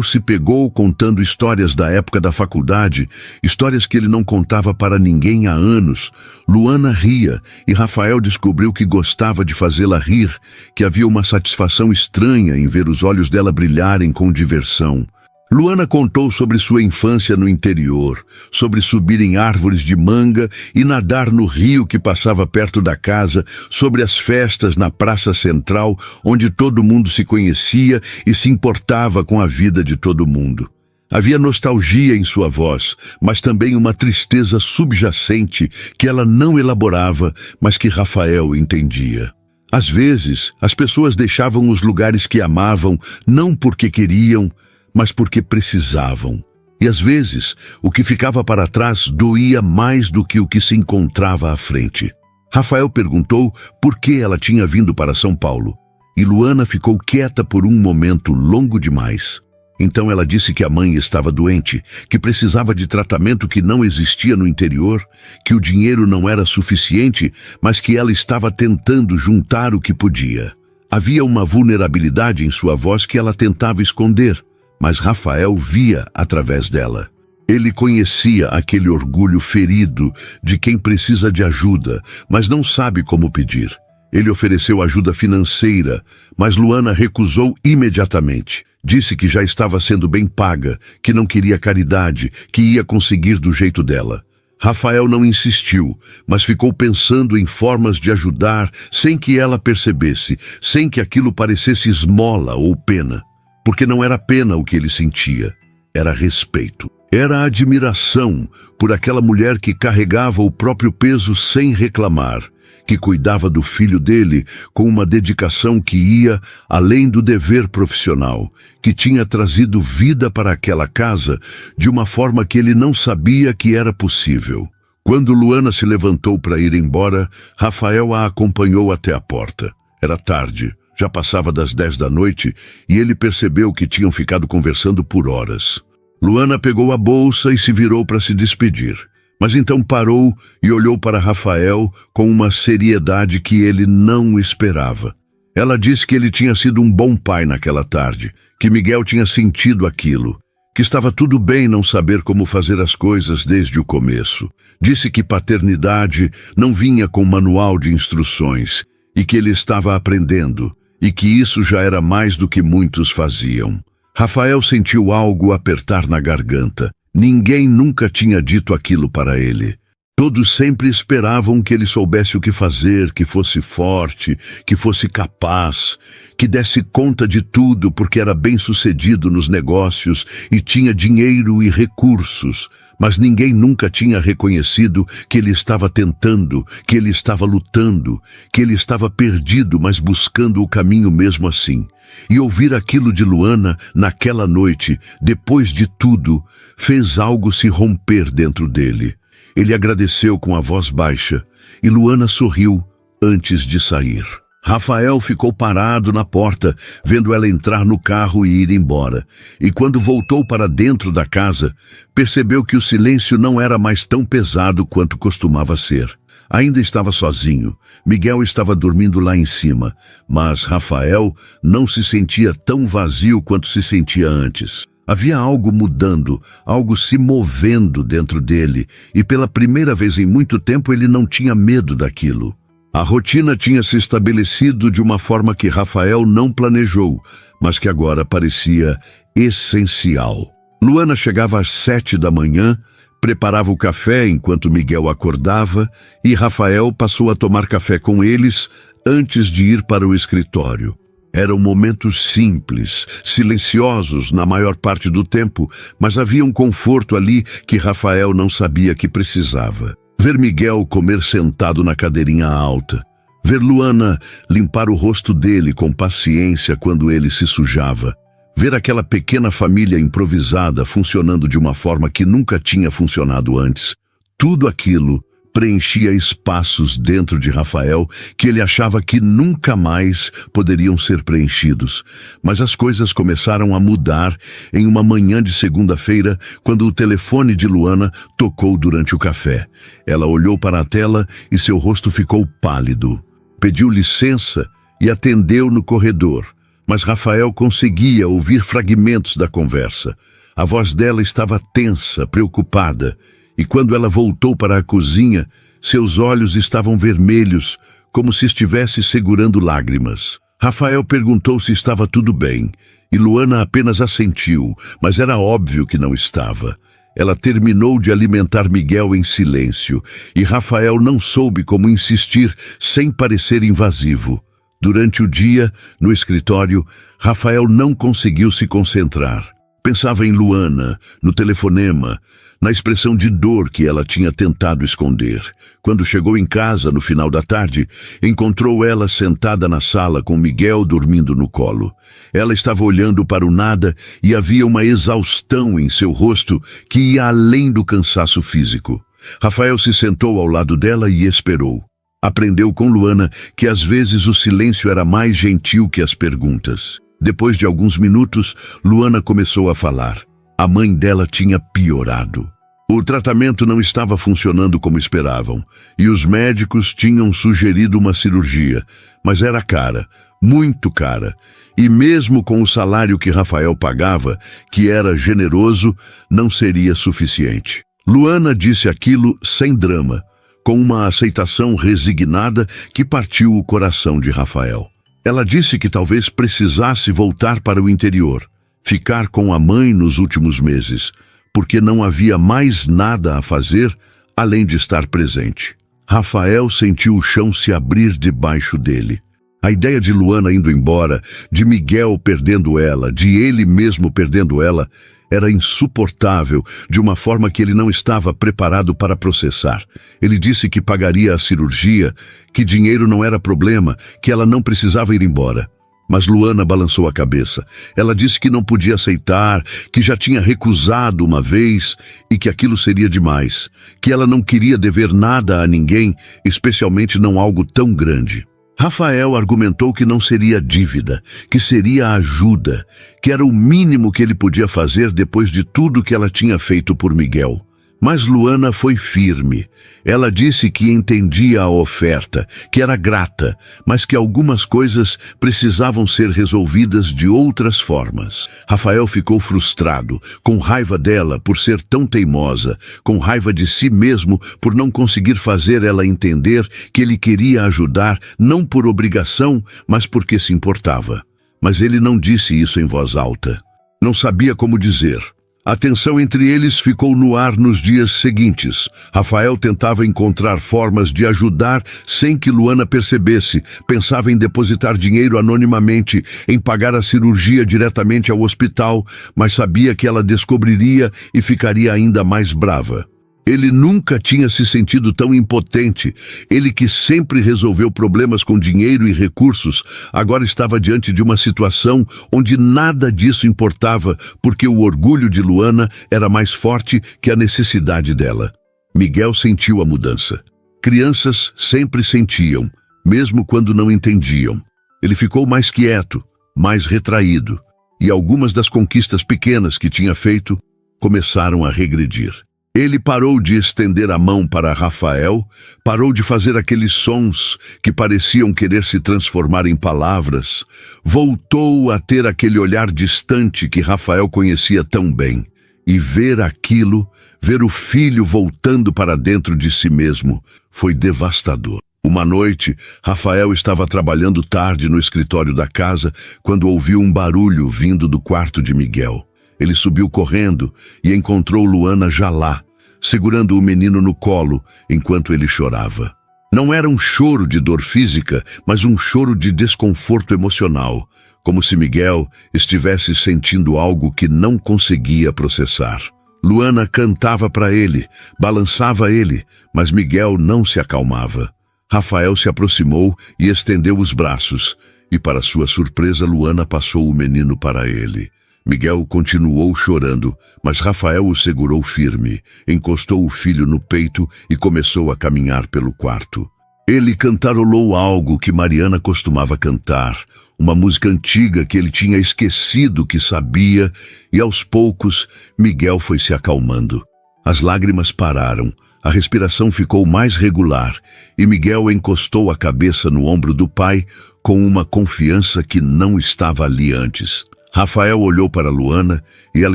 se pegou contando histórias da época da faculdade, histórias que ele não contava para ninguém há anos. Luana ria e Rafael descobriu que gostava de fazê-la rir, que havia uma satisfação estranha em ver os olhos dela brilharem com diversão. Luana contou sobre sua infância no interior, sobre subir em árvores de manga e nadar no rio que passava perto da casa, sobre as festas na praça central, onde todo mundo se conhecia e se importava com a vida de todo mundo. Havia nostalgia em sua voz, mas também uma tristeza subjacente que ela não elaborava, mas que Rafael entendia. Às vezes, as pessoas deixavam os lugares que amavam, não porque queriam, mas porque precisavam. E às vezes, o que ficava para trás doía mais do que o que se encontrava à frente. Rafael perguntou por que ela tinha vindo para São Paulo, e Luana ficou quieta por um momento longo demais. Então ela disse que a mãe estava doente, que precisava de tratamento que não existia no interior, que o dinheiro não era suficiente, mas que ela estava tentando juntar o que podia. Havia uma vulnerabilidade em sua voz que ela tentava esconder, mas Rafael via através dela. Ele conhecia aquele orgulho ferido de quem precisa de ajuda, mas não sabe como pedir. Ele ofereceu ajuda financeira, mas Luana recusou imediatamente. Disse que já estava sendo bem paga, que não queria caridade, que ia conseguir do jeito dela. Rafael não insistiu, mas ficou pensando em formas de ajudar sem que ela percebesse, sem que aquilo parecesse esmola ou pena. Porque não era pena o que ele sentia, era respeito. Era admiração por aquela mulher que carregava o próprio peso sem reclamar, que cuidava do filho dele com uma dedicação que ia além do dever profissional, que tinha trazido vida para aquela casa de uma forma que ele não sabia que era possível. Quando Luana se levantou para ir embora, Rafael a acompanhou até a porta. Era tarde. Já passava das 10 da noite e ele percebeu que tinham ficado conversando por horas. Luana pegou a bolsa e se virou para se despedir, mas então parou e olhou para Rafael com uma seriedade que ele não esperava. Ela disse que ele tinha sido um bom pai naquela tarde, que Miguel tinha sentido aquilo, que estava tudo bem não saber como fazer as coisas desde o começo. Disse que paternidade não vinha com manual de instruções e que ele estava aprendendo, e que isso já era mais do que muitos faziam. Rafael sentiu algo apertar na garganta. Ninguém nunca tinha dito aquilo para ele. Todos sempre esperavam que ele soubesse o que fazer, que fosse forte, que fosse capaz, que desse conta de tudo porque era bem-sucedido nos negócios e tinha dinheiro e recursos, mas ninguém nunca tinha reconhecido que ele estava tentando, que ele estava lutando, que ele estava perdido, mas buscando o caminho mesmo assim. E ouvir aquilo de Luana naquela noite, depois de tudo, fez algo se romper dentro dele. Ele agradeceu com a voz baixa e Luana sorriu antes de sair. Rafael ficou parado na porta, vendo ela entrar no carro e ir embora. E quando voltou para dentro da casa, percebeu que o silêncio não era mais tão pesado quanto costumava ser. Ainda estava sozinho. Miguel estava dormindo lá em cima, mas Rafael não se sentia tão vazio quanto se sentia antes. Havia algo mudando, algo se movendo dentro dele, e pela primeira vez em muito tempo ele não tinha medo daquilo. A rotina tinha se estabelecido de uma forma que Rafael não planejou, mas que agora parecia essencial. Luana chegava às 7 da manhã, preparava o café enquanto Miguel acordava, e Rafael passou a tomar café com eles antes de ir para o escritório. Eram momentos simples, silenciosos na maior parte do tempo, mas havia um conforto ali que Rafael não sabia que precisava. Ver Miguel comer sentado na cadeirinha alta, Ver Luana limpar o rosto dele com paciência quando ele se sujava. Ver aquela pequena família improvisada funcionando de uma forma que nunca tinha funcionado antes. Tudo aquilo preenchia espaços dentro de Rafael que ele achava que nunca mais poderiam ser preenchidos. Mas as coisas começaram a mudar em uma manhã de segunda-feira, quando o telefone de Luana tocou durante o café. Ela olhou para a tela e seu rosto ficou pálido. Pediu licença e atendeu no corredor, mas Rafael conseguia ouvir fragmentos da conversa. A voz dela estava tensa, preocupada, e quando ela voltou para a cozinha, seus olhos estavam vermelhos, como se estivesse segurando lágrimas. Rafael perguntou se estava tudo bem, e Luana apenas assentiu, mas era óbvio que não estava. Ela terminou de alimentar Miguel em silêncio, e Rafael não soube como insistir sem parecer invasivo. Durante o dia, no escritório, Rafael não conseguiu se concentrar. Pensava em Luana, no telefonema, na expressão de dor que ela tinha tentado esconder. Quando chegou em casa, no final da tarde, encontrou ela sentada na sala com Miguel dormindo no colo. Ela estava olhando para o nada e havia uma exaustão em seu rosto que ia além do cansaço físico. Rafael se sentou ao lado dela e esperou. Aprendeu com Luana que às vezes o silêncio era mais gentil que as perguntas. Depois de alguns minutos, Luana começou a falar. A mãe dela tinha piorado. O tratamento não estava funcionando como esperavam, e os médicos tinham sugerido uma cirurgia, mas era cara, muito cara, e mesmo com o salário que Rafael pagava, que era generoso, não seria suficiente. Luana disse aquilo sem drama, com uma aceitação resignada que partiu o coração de Rafael. Ela disse que talvez precisasse voltar para o interior, ficar com a mãe nos últimos meses, porque não havia mais nada a fazer além de estar presente. Rafael sentiu o chão se abrir debaixo dele. A ideia de Luana indo embora, de Miguel perdendo ela, de ele mesmo perdendo ela, era insuportável, de uma forma que ele não estava preparado para processar. Ele disse que pagaria a cirurgia, que dinheiro não era problema, que ela não precisava ir embora. Mas Luana balançou a cabeça. Ela disse que não podia aceitar, que já tinha recusado uma vez e que aquilo seria demais, que ela não queria dever nada a ninguém, especialmente não algo tão grande. Rafael argumentou que não seria dívida, que seria ajuda, que era o mínimo que ele podia fazer depois de tudo que ela tinha feito por Miguel. Mas Luana foi firme. Ela disse que entendia a oferta, que era grata, mas que algumas coisas precisavam ser resolvidas de outras formas. Rafael ficou frustrado, com raiva dela por ser tão teimosa, com raiva de si mesmo por não conseguir fazer ela entender que ele queria ajudar não por obrigação, mas porque se importava. Mas ele não disse isso em voz alta. Não sabia como dizer. A tensão entre eles ficou no ar nos dias seguintes. Rafael tentava encontrar formas de ajudar sem que Luana percebesse. Pensava em depositar dinheiro anonimamente, em pagar a cirurgia diretamente ao hospital, mas sabia que ela descobriria e ficaria ainda mais brava. Ele nunca tinha se sentido tão impotente. Ele que sempre resolveu problemas com dinheiro e recursos, agora estava diante de uma situação onde nada disso importava, porque o orgulho de Luana era mais forte que a necessidade dela. Miguel sentiu a mudança. Crianças sempre sentiam, mesmo quando não entendiam. Ele ficou mais quieto, mais retraído, e algumas das conquistas pequenas que tinha feito começaram a regredir. Ele parou de estender a mão para Rafael, parou de fazer aqueles sons que pareciam querer se transformar em palavras, voltou a ter aquele olhar distante que Rafael conhecia tão bem. E ver aquilo, ver o filho voltando para dentro de si mesmo, foi devastador. Uma noite, Rafael estava trabalhando tarde no escritório da casa quando ouviu um barulho vindo do quarto de Miguel. Ele subiu correndo e encontrou Luana já lá, segurando o menino no colo enquanto ele chorava. Não era um choro de dor física, mas um choro de desconforto emocional, como se Miguel estivesse sentindo algo que não conseguia processar. Luana cantava para ele, balançava ele, mas Miguel não se acalmava. Rafael se aproximou e estendeu os braços, e para sua surpresa Luana passou o menino para ele. Miguel continuou chorando, mas Rafael o segurou firme, encostou o filho no peito e começou a caminhar pelo quarto. Ele cantarolou algo que Mariana costumava cantar, uma música antiga que ele tinha esquecido que sabia, e aos poucos Miguel foi se acalmando. As lágrimas pararam, a respiração ficou mais regular, e Miguel encostou a cabeça no ombro do pai com uma confiança que não estava ali antes. Rafael olhou para Luana e ela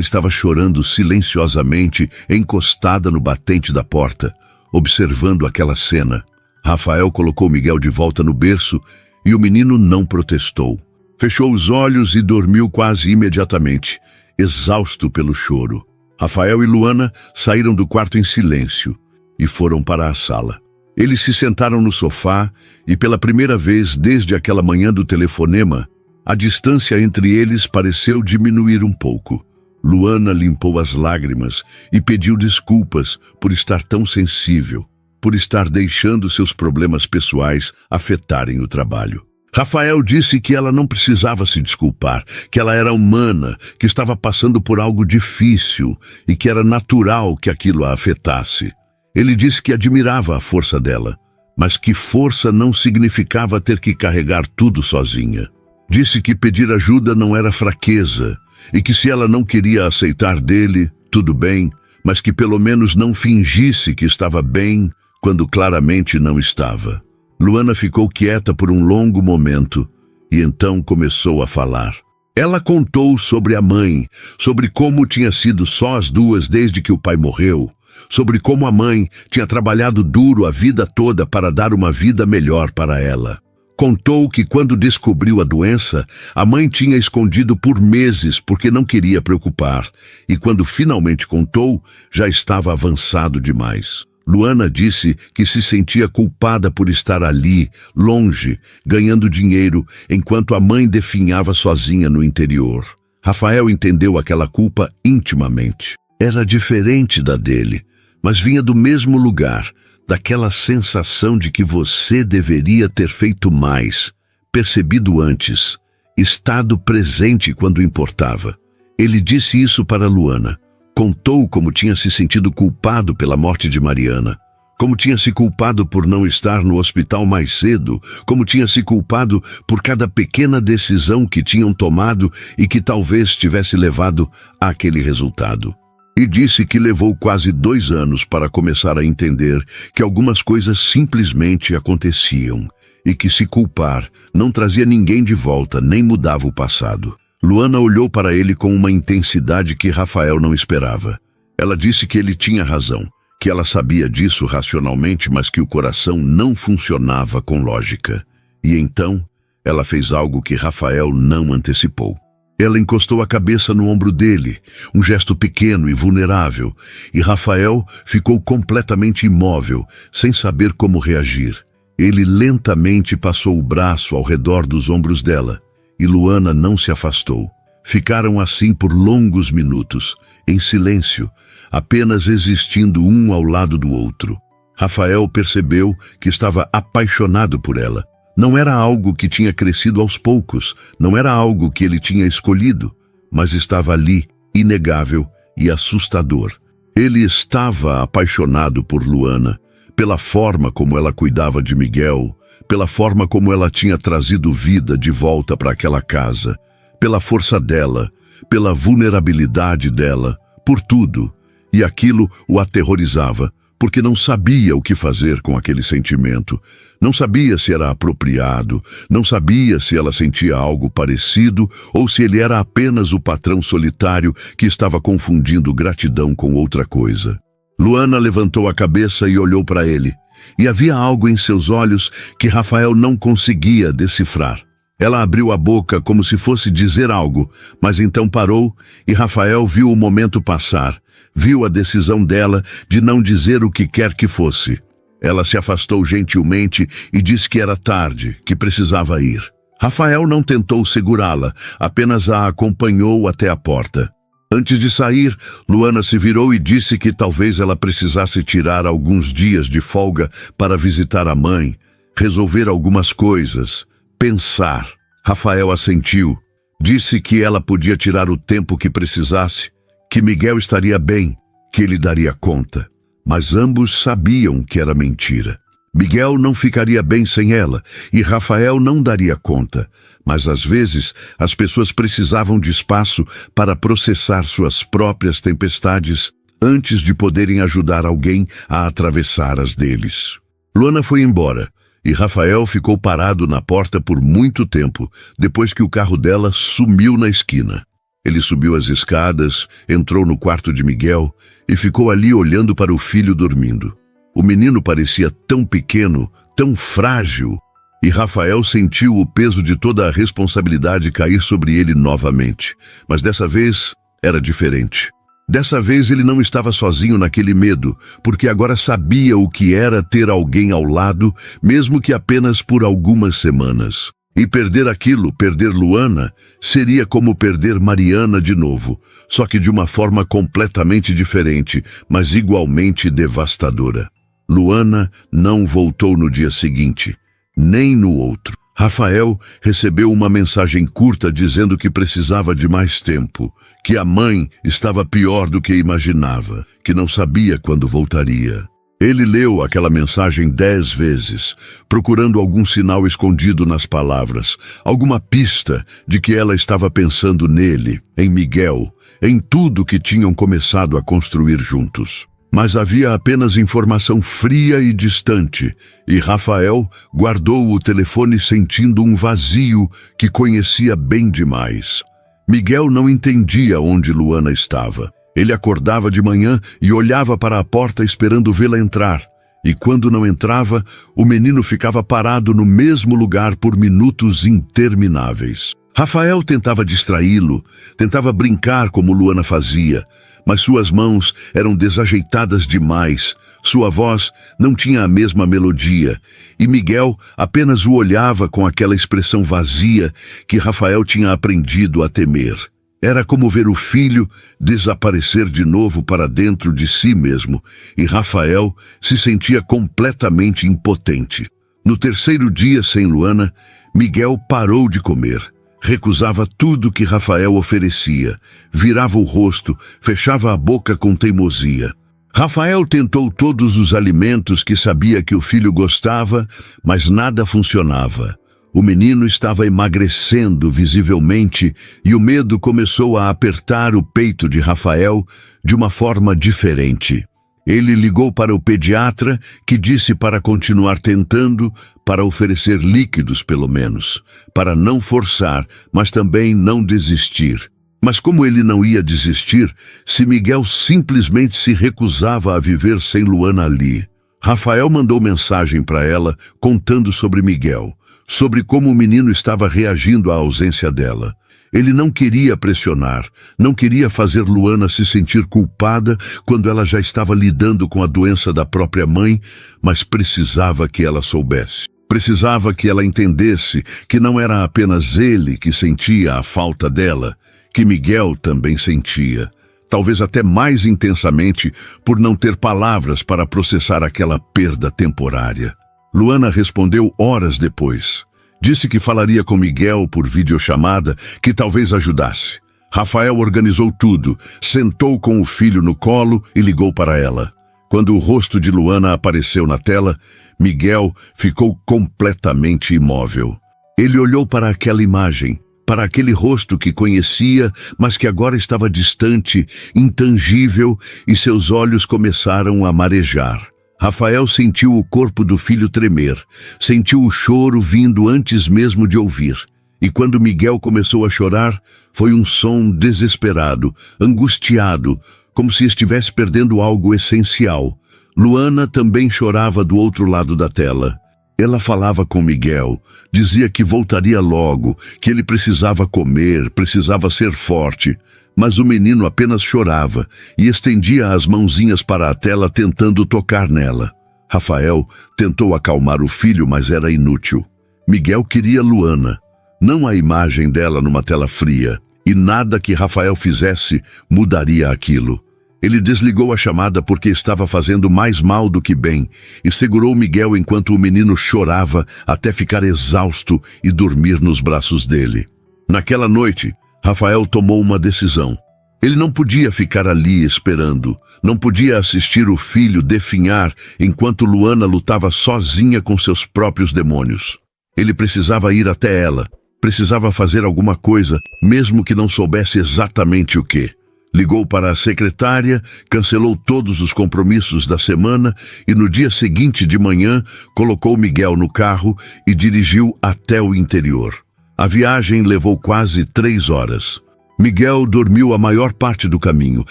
estava chorando silenciosamente, encostada no batente da porta, observando aquela cena. Rafael colocou Miguel de volta no berço e o menino não protestou. Fechou os olhos e dormiu quase imediatamente, exausto pelo choro. Rafael e Luana saíram do quarto em silêncio e foram para a sala. Eles se sentaram no sofá e, pela primeira vez desde aquela manhã do telefonema, a distância entre eles pareceu diminuir um pouco. Luana limpou as lágrimas e pediu desculpas por estar tão sensível, por estar deixando seus problemas pessoais afetarem o trabalho. Rafael disse que ela não precisava se desculpar, que ela era humana, que estava passando por algo difícil e que era natural que aquilo a afetasse. Ele disse que admirava a força dela, mas que força não significava ter que carregar tudo sozinha. Disse que pedir ajuda não era fraqueza e que se ela não queria aceitar dele, tudo bem, mas que pelo menos não fingisse que estava bem quando claramente não estava. Luana ficou quieta por um longo momento e então começou a falar. Ela contou sobre a mãe, sobre como tinha sido só as duas desde que o pai morreu, sobre como a mãe tinha trabalhado duro a vida toda para dar uma vida melhor para ela. Contou que quando descobriu a doença, a mãe tinha escondido por meses porque não queria preocupar, e quando finalmente contou, já estava avançado demais. Luana disse que se sentia culpada por estar ali, longe, ganhando dinheiro, enquanto a mãe definhava sozinha no interior. Rafael entendeu aquela culpa intimamente. Era diferente da dele, mas vinha do mesmo lugar, daquela sensação de que você deveria ter feito mais, percebido antes, estado presente quando importava. Ele disse isso para Luana. Contou como tinha se sentido culpado pela morte de Mariana, como tinha se culpado por não estar no hospital mais cedo, como tinha se culpado por cada pequena decisão que tinham tomado e que talvez tivesse levado àquele resultado. E disse que levou quase 2 anos para começar a entender que algumas coisas simplesmente aconteciam e que se culpar não trazia ninguém de volta nem mudava o passado. Luana olhou para ele com uma intensidade que Rafael não esperava. Ela disse que ele tinha razão, que ela sabia disso racionalmente, mas que o coração não funcionava com lógica. E então, ela fez algo que Rafael não antecipou. Ela encostou a cabeça no ombro dele, um gesto pequeno e vulnerável, e Rafael ficou completamente imóvel, sem saber como reagir. Ele lentamente passou o braço ao redor dos ombros dela, e Luana não se afastou. Ficaram assim por longos minutos, em silêncio, apenas existindo um ao lado do outro. Rafael percebeu que estava apaixonado por ela. Não era algo que tinha crescido aos poucos, não era algo que ele tinha escolhido, mas estava ali, inegável e assustador. Ele estava apaixonado por Luana, pela forma como ela cuidava de Miguel, pela forma como ela tinha trazido vida de volta para aquela casa, pela força dela, pela vulnerabilidade dela, por tudo. E aquilo o aterrorizava, porque não sabia o que fazer com aquele sentimento. Não sabia se era apropriado, não sabia se ela sentia algo parecido ou se ele era apenas o patrão solitário que estava confundindo gratidão com outra coisa. Luana levantou a cabeça e olhou para ele, e havia algo em seus olhos que Rafael não conseguia decifrar. Ela abriu a boca como se fosse dizer algo, mas então parou e Rafael viu o momento passar. Viu a decisão dela de não dizer o que quer que fosse. Ela se afastou gentilmente e disse que era tarde, que precisava ir. Rafael não tentou segurá-la, apenas a acompanhou até a porta. Antes de sair, Luana se virou e disse que talvez ela precisasse tirar alguns dias de folga para visitar a mãe, resolver algumas coisas, pensar. Rafael assentiu. Disse que ela podia tirar o tempo que precisasse, que Miguel estaria bem, que ele daria conta. Mas ambos sabiam que era mentira. Miguel não ficaria bem sem ela e Rafael não daria conta. Mas às vezes as pessoas precisavam de espaço para processar suas próprias tempestades antes de poderem ajudar alguém a atravessar as deles. Luana foi embora e Rafael ficou parado na porta por muito tempo, depois que o carro dela sumiu na esquina. Ele subiu as escadas, entrou no quarto de Miguel e ficou ali olhando para o filho dormindo. O menino parecia tão pequeno, tão frágil, e Rafael sentiu o peso de toda a responsabilidade cair sobre ele novamente. Mas dessa vez era diferente. Dessa vez ele não estava sozinho naquele medo, porque agora sabia o que era ter alguém ao lado, mesmo que apenas por algumas semanas. E perder aquilo, perder Luana, seria como perder Mariana de novo, só que de uma forma completamente diferente, mas igualmente devastadora. Luana não voltou no dia seguinte, nem no outro. Rafael recebeu uma mensagem curta dizendo que precisava de mais tempo, que a mãe estava pior do que imaginava, que não sabia quando voltaria. Ele leu aquela mensagem 10 vezes, procurando algum sinal escondido nas palavras, alguma pista de que ela estava pensando nele, em Miguel, em tudo que tinham começado a construir juntos. Mas havia apenas informação fria e distante, e Rafael guardou o telefone sentindo um vazio que conhecia bem demais. Miguel não entendia onde Luana estava. Ele acordava de manhã e olhava para a porta esperando vê-la entrar. E quando não entrava, o menino ficava parado no mesmo lugar por minutos intermináveis. Rafael tentava distraí-lo, tentava brincar como Luana fazia, mas suas mãos eram desajeitadas demais, sua voz não tinha a mesma melodia, e Miguel apenas o olhava com aquela expressão vazia que Rafael tinha aprendido a temer. Era como ver o filho desaparecer de novo para dentro de si mesmo, e Rafael se sentia completamente impotente. No terceiro dia sem Luana, Miguel parou de comer. Recusava tudo que Rafael oferecia, virava o rosto, fechava a boca com teimosia. Rafael tentou todos os alimentos que sabia que o filho gostava, mas nada funcionava. O menino estava emagrecendo visivelmente e o medo começou a apertar o peito de Rafael de uma forma diferente. Ele ligou para o pediatra, que disse para continuar tentando, para oferecer líquidos pelo menos, para não forçar, mas também não desistir. Mas como ele não ia desistir, se Miguel simplesmente se recusava a viver sem Luana ali? Rafael mandou mensagem para ela, contando sobre Miguel, sobre como o menino estava reagindo à ausência dela. Ele não queria pressionar, não queria fazer Luana se sentir culpada quando ela já estava lidando com a doença da própria mãe, mas precisava que ela soubesse. Precisava que ela entendesse que não era apenas ele que sentia a falta dela, que Miguel também sentia. Talvez até mais intensamente por não ter palavras para processar aquela perda temporária. Luana respondeu horas depois. Disse que falaria com Miguel por videochamada, que talvez ajudasse. Rafael organizou tudo, sentou com o filho no colo e ligou para ela. Quando o rosto de Luana apareceu na tela, Miguel ficou completamente imóvel. Ele olhou para aquela imagem, para aquele rosto que conhecia, mas que agora estava distante, intangível, e seus olhos começaram a marejar. Rafael sentiu o corpo do filho tremer, sentiu o choro vindo antes mesmo de ouvir. E quando Miguel começou a chorar, foi um som desesperado, angustiado, como se estivesse perdendo algo essencial. Luana também chorava do outro lado da tela. Ela falava com Miguel, dizia que voltaria logo, que ele precisava comer, precisava ser forte. Mas o menino apenas chorava e estendia as mãozinhas para a tela tentando tocar nela. Rafael tentou acalmar o filho, mas era inútil. Miguel queria Luana, não a imagem dela numa tela fria, e nada que Rafael fizesse mudaria aquilo. Ele desligou a chamada porque estava fazendo mais mal do que bem e segurou Miguel enquanto o menino chorava até ficar exausto e dormir nos braços dele. Naquela noite, Rafael tomou uma decisão. Ele não podia ficar ali esperando, não podia assistir o filho definhar enquanto Luana lutava sozinha com seus próprios demônios. Ele precisava ir até ela, precisava fazer alguma coisa, mesmo que não soubesse exatamente o quê. Ligou para a secretária, cancelou todos os compromissos da semana e no dia seguinte de manhã colocou Miguel no carro e dirigiu até o interior. A viagem levou quase 3 horas. Miguel dormiu a maior parte do caminho,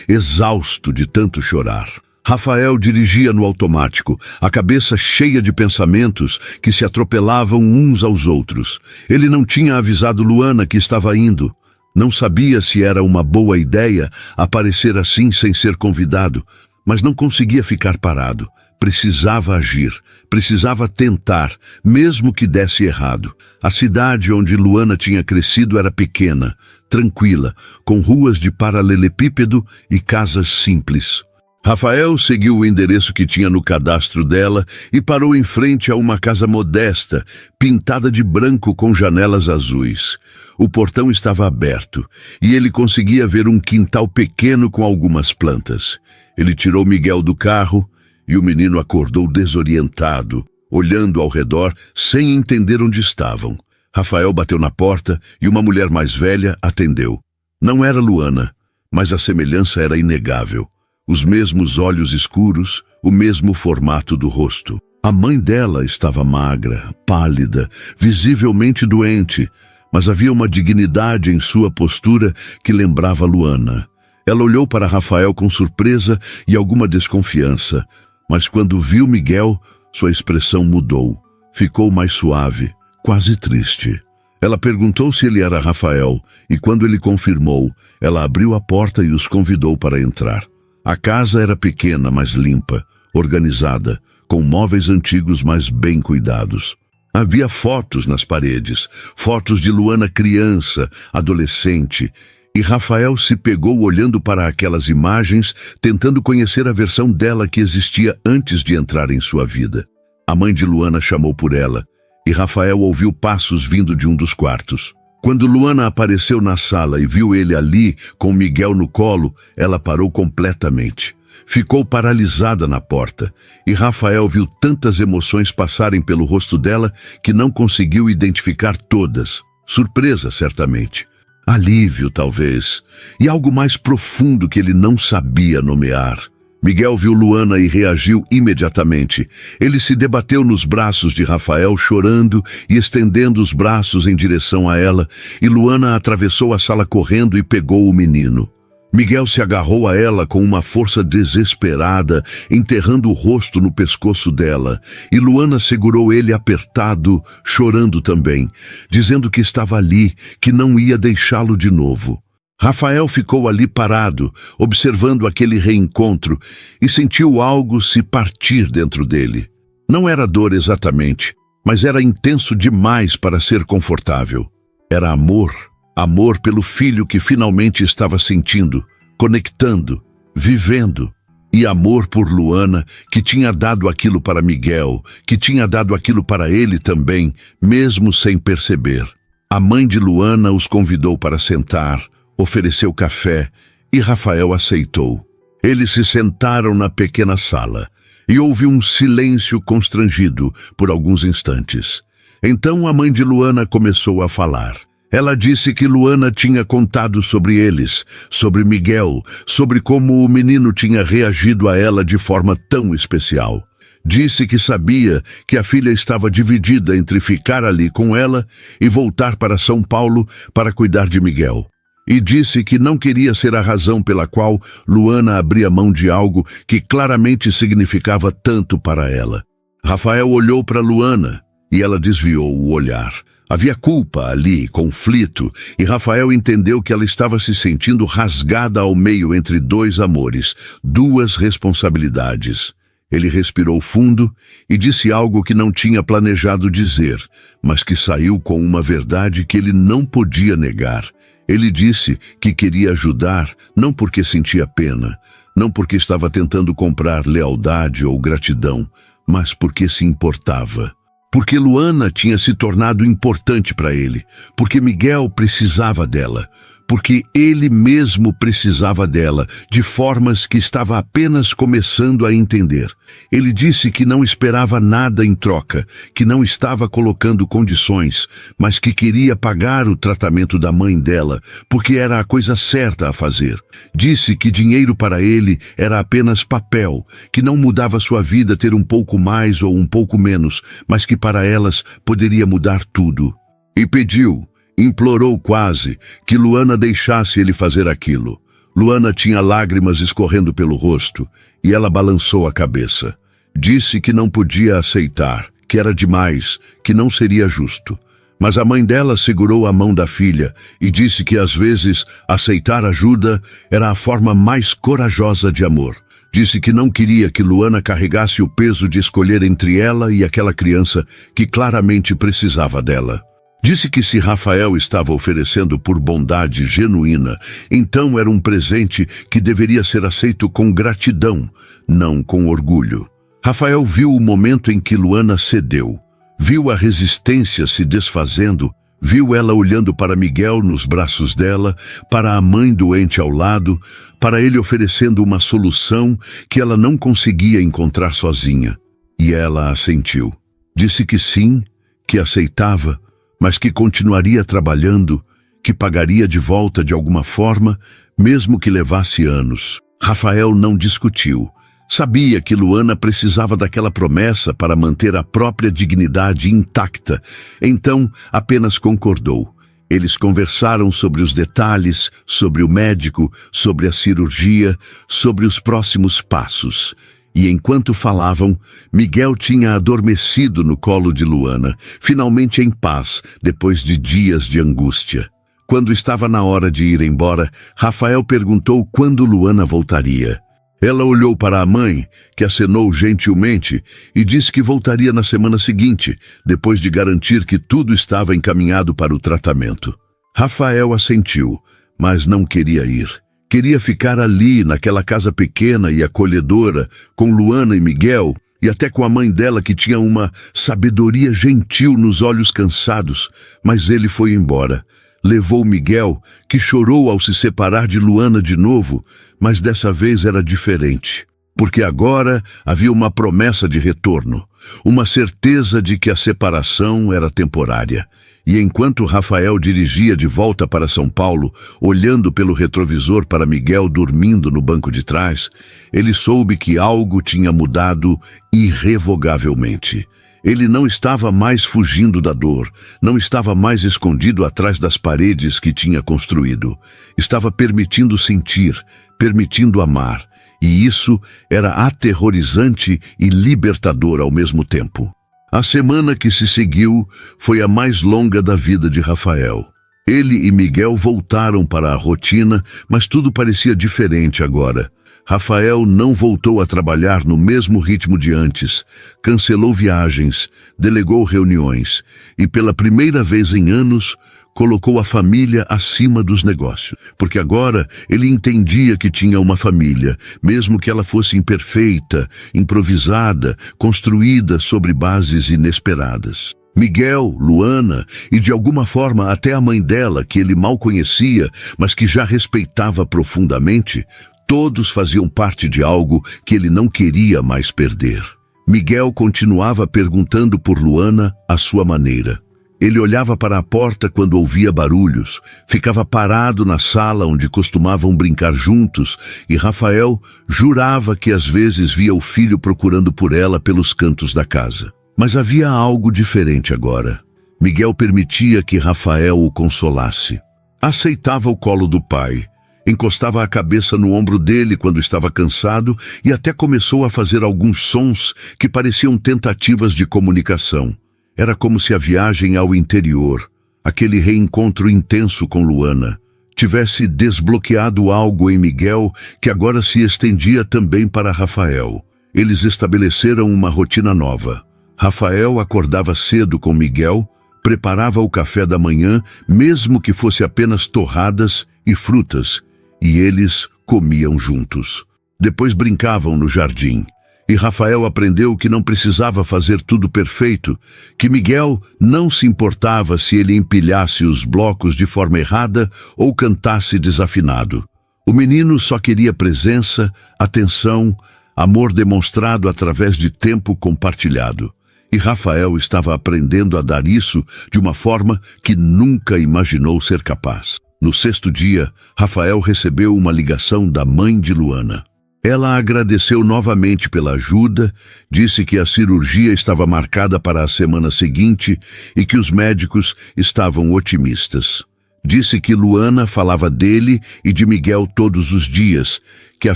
exausto de tanto chorar. Rafael dirigia no automático, a cabeça cheia de pensamentos que se atropelavam uns aos outros. Ele não tinha avisado Luana que estava indo. Não sabia se era uma boa ideia aparecer assim sem ser convidado, mas não conseguia ficar parado. Precisava agir, precisava tentar, mesmo que desse errado. A cidade onde Luana tinha crescido era pequena, tranquila, com ruas de paralelepípedo e casas simples. Rafael seguiu o endereço que tinha no cadastro dela e parou em frente a uma casa modesta, pintada de branco com janelas azuis. O portão estava aberto e ele conseguia ver um quintal pequeno com algumas plantas. Ele tirou Miguel do carro e o menino acordou desorientado, olhando ao redor sem entender onde estavam. Rafael bateu na porta e uma mulher mais velha atendeu. Não era Luana, mas a semelhança era inegável. Os mesmos olhos escuros, o mesmo formato do rosto. A mãe dela estava magra, pálida, visivelmente doente, mas havia uma dignidade em sua postura que lembrava Luana. Ela olhou para Rafael com surpresa e alguma desconfiança, mas quando viu Miguel, sua expressão mudou. Ficou mais suave, quase triste. Ela perguntou se ele era Rafael, e quando ele confirmou, ela abriu a porta e os convidou para entrar. A casa era pequena, mas limpa, organizada, com móveis antigos, mas bem cuidados. Havia fotos nas paredes, fotos de Luana criança, adolescente, e Rafael se pegou olhando para aquelas imagens, tentando conhecer a versão dela que existia antes de entrar em sua vida. A mãe de Luana chamou por ela, e Rafael ouviu passos vindo de um dos quartos. Quando Luana apareceu na sala e viu ele ali, com Miguel no colo, ela parou completamente. Ficou paralisada na porta, e Rafael viu tantas emoções passarem pelo rosto dela que não conseguiu identificar todas. Surpresa, certamente. Alívio, talvez. E algo mais profundo que ele não sabia nomear. Miguel viu Luana e reagiu imediatamente. Ele se debateu nos braços de Rafael, chorando e estendendo os braços em direção a ela, e Luana atravessou a sala correndo e pegou o menino. Miguel se agarrou a ela com uma força desesperada, enterrando o rosto no pescoço dela, e Luana segurou ele apertado, chorando também, dizendo que estava ali, que não ia deixá-lo de novo. Rafael ficou ali parado, observando aquele reencontro, e sentiu algo se partir dentro dele. Não era dor exatamente, mas era intenso demais para ser confortável. Era amor, amor pelo filho que finalmente estava sentindo, conectando, vivendo. E amor por Luana, que tinha dado aquilo para Miguel, que tinha dado aquilo para ele também, mesmo sem perceber. A mãe de Luana os convidou para sentar, ofereceu café e Rafael aceitou. Eles se sentaram na pequena sala e houve um silêncio constrangido por alguns instantes. Então a mãe de Luana começou a falar. Ela disse que Luana tinha contado sobre eles, sobre Miguel, sobre como o menino tinha reagido a ela de forma tão especial. Disse que sabia que a filha estava dividida entre ficar ali com ela e voltar para São Paulo para cuidar de Miguel. E disse que não queria ser a razão pela qual Luana abria mão de algo que claramente significava tanto para ela. Rafael olhou para Luana e ela desviou o olhar. Havia culpa ali, conflito, e Rafael entendeu que ela estava se sentindo rasgada ao meio entre 2 amores, 2 responsabilidades. Ele respirou fundo e disse algo que não tinha planejado dizer, mas que saiu com uma verdade que ele não podia negar. Ele disse que queria ajudar, não porque sentia pena, não porque estava tentando comprar lealdade ou gratidão, mas porque se importava. Porque Luana tinha se tornado importante para ele, porque Miguel precisava dela, porque ele mesmo precisava dela, de formas que estava apenas começando a entender. Ele disse que não esperava nada em troca, que não estava colocando condições, mas que queria pagar o tratamento da mãe dela, porque era a coisa certa a fazer. Disse que dinheiro para ele era apenas papel, que não mudava sua vida ter um pouco mais ou um pouco menos, mas que para elas poderia mudar tudo. E pediu, implorou quase, que Luana deixasse ele fazer aquilo. Luana tinha lágrimas escorrendo pelo rosto, e ela balançou a cabeça. Disse que não podia aceitar, que era demais, que não seria justo. Mas a mãe dela segurou a mão da filha e disse que às vezes aceitar ajuda era a forma mais corajosa de amor. Disse que não queria que Luana carregasse o peso de escolher entre ela e aquela criança que claramente precisava dela. Disse que se Rafael estava oferecendo por bondade genuína, então era um presente que deveria ser aceito com gratidão, não com orgulho. Rafael viu o momento em que Luana cedeu, viu a resistência se desfazendo, viu ela olhando para Miguel nos braços dela, para a mãe doente ao lado, para ele oferecendo uma solução que ela não conseguia encontrar sozinha. E ela assentiu. Disse que sim, que aceitava, mas que continuaria trabalhando, que pagaria de volta de alguma forma, mesmo que levasse anos. Rafael não discutiu. Sabia que Luana precisava daquela promessa para manter a própria dignidade intacta, então apenas concordou. Eles conversaram sobre os detalhes, sobre o médico, sobre a cirurgia, sobre os próximos passos. E enquanto falavam, Miguel tinha adormecido no colo de Luana, finalmente em paz, depois de dias de angústia. Quando estava na hora de ir embora, Rafael perguntou quando Luana voltaria. Ela olhou para a mãe, que acenou gentilmente, e disse que voltaria na semana seguinte, depois de garantir que tudo estava encaminhado para o tratamento. Rafael assentiu, mas não queria ir. Queria ficar ali, naquela casa pequena e acolhedora, com Luana e Miguel, e até com a mãe dela que tinha uma sabedoria gentil nos olhos cansados, mas ele foi embora. Levou Miguel, que chorou ao se separar de Luana de novo, mas dessa vez era diferente, porque agora havia uma promessa de retorno, uma certeza de que a separação era temporária. E enquanto Rafael dirigia de volta para São Paulo, olhando pelo retrovisor para Miguel dormindo no banco de trás, ele soube que algo tinha mudado irrevogavelmente. Ele não estava mais fugindo da dor, não estava mais escondido atrás das paredes que tinha construído. Estava permitindo sentir, permitindo amar, e isso era aterrorizante e libertador ao mesmo tempo. A semana que se seguiu foi a mais longa da vida de Rafael. Ele e Miguel voltaram para a rotina, mas tudo parecia diferente agora. Rafael não voltou a trabalhar no mesmo ritmo de antes, cancelou viagens, delegou reuniões e, pela primeira vez em anos, colocou a família acima dos negócios. Porque agora ele entendia que tinha uma família, mesmo que ela fosse imperfeita, improvisada, construída sobre bases inesperadas. Miguel, Luana e de alguma forma até a mãe dela, que ele mal conhecia, mas que já respeitava profundamente, todos faziam parte de algo que ele não queria mais perder. Miguel continuava perguntando por Luana à sua maneira. Ele olhava para a porta quando ouvia barulhos, ficava parado na sala onde costumavam brincar juntos, e Rafael jurava que às vezes via o filho procurando por ela pelos cantos da casa. Mas havia algo diferente agora. Miguel permitia que Rafael o consolasse. Aceitava o colo do pai, encostava a cabeça no ombro dele quando estava cansado e até começou a fazer alguns sons que pareciam tentativas de comunicação. Era como se a viagem ao interior, aquele reencontro intenso com Luana, tivesse desbloqueado algo em Miguel que agora se estendia também para Rafael. Eles estabeleceram uma rotina nova. Rafael acordava cedo com Miguel, preparava o café da manhã, mesmo que fosse apenas torradas e frutas, e eles comiam juntos. Depois brincavam no jardim. E Rafael aprendeu que não precisava fazer tudo perfeito, que Miguel não se importava se ele empilhasse os blocos de forma errada ou cantasse desafinado. O menino só queria presença, atenção, amor demonstrado através de tempo compartilhado. E Rafael estava aprendendo a dar isso de uma forma que nunca imaginou ser capaz. No 6º dia, Rafael recebeu uma ligação da mãe de Luana. Ela agradeceu novamente pela ajuda, disse que a cirurgia estava marcada para a semana seguinte e que os médicos estavam otimistas. Disse que Luana falava dele e de Miguel todos os dias, que a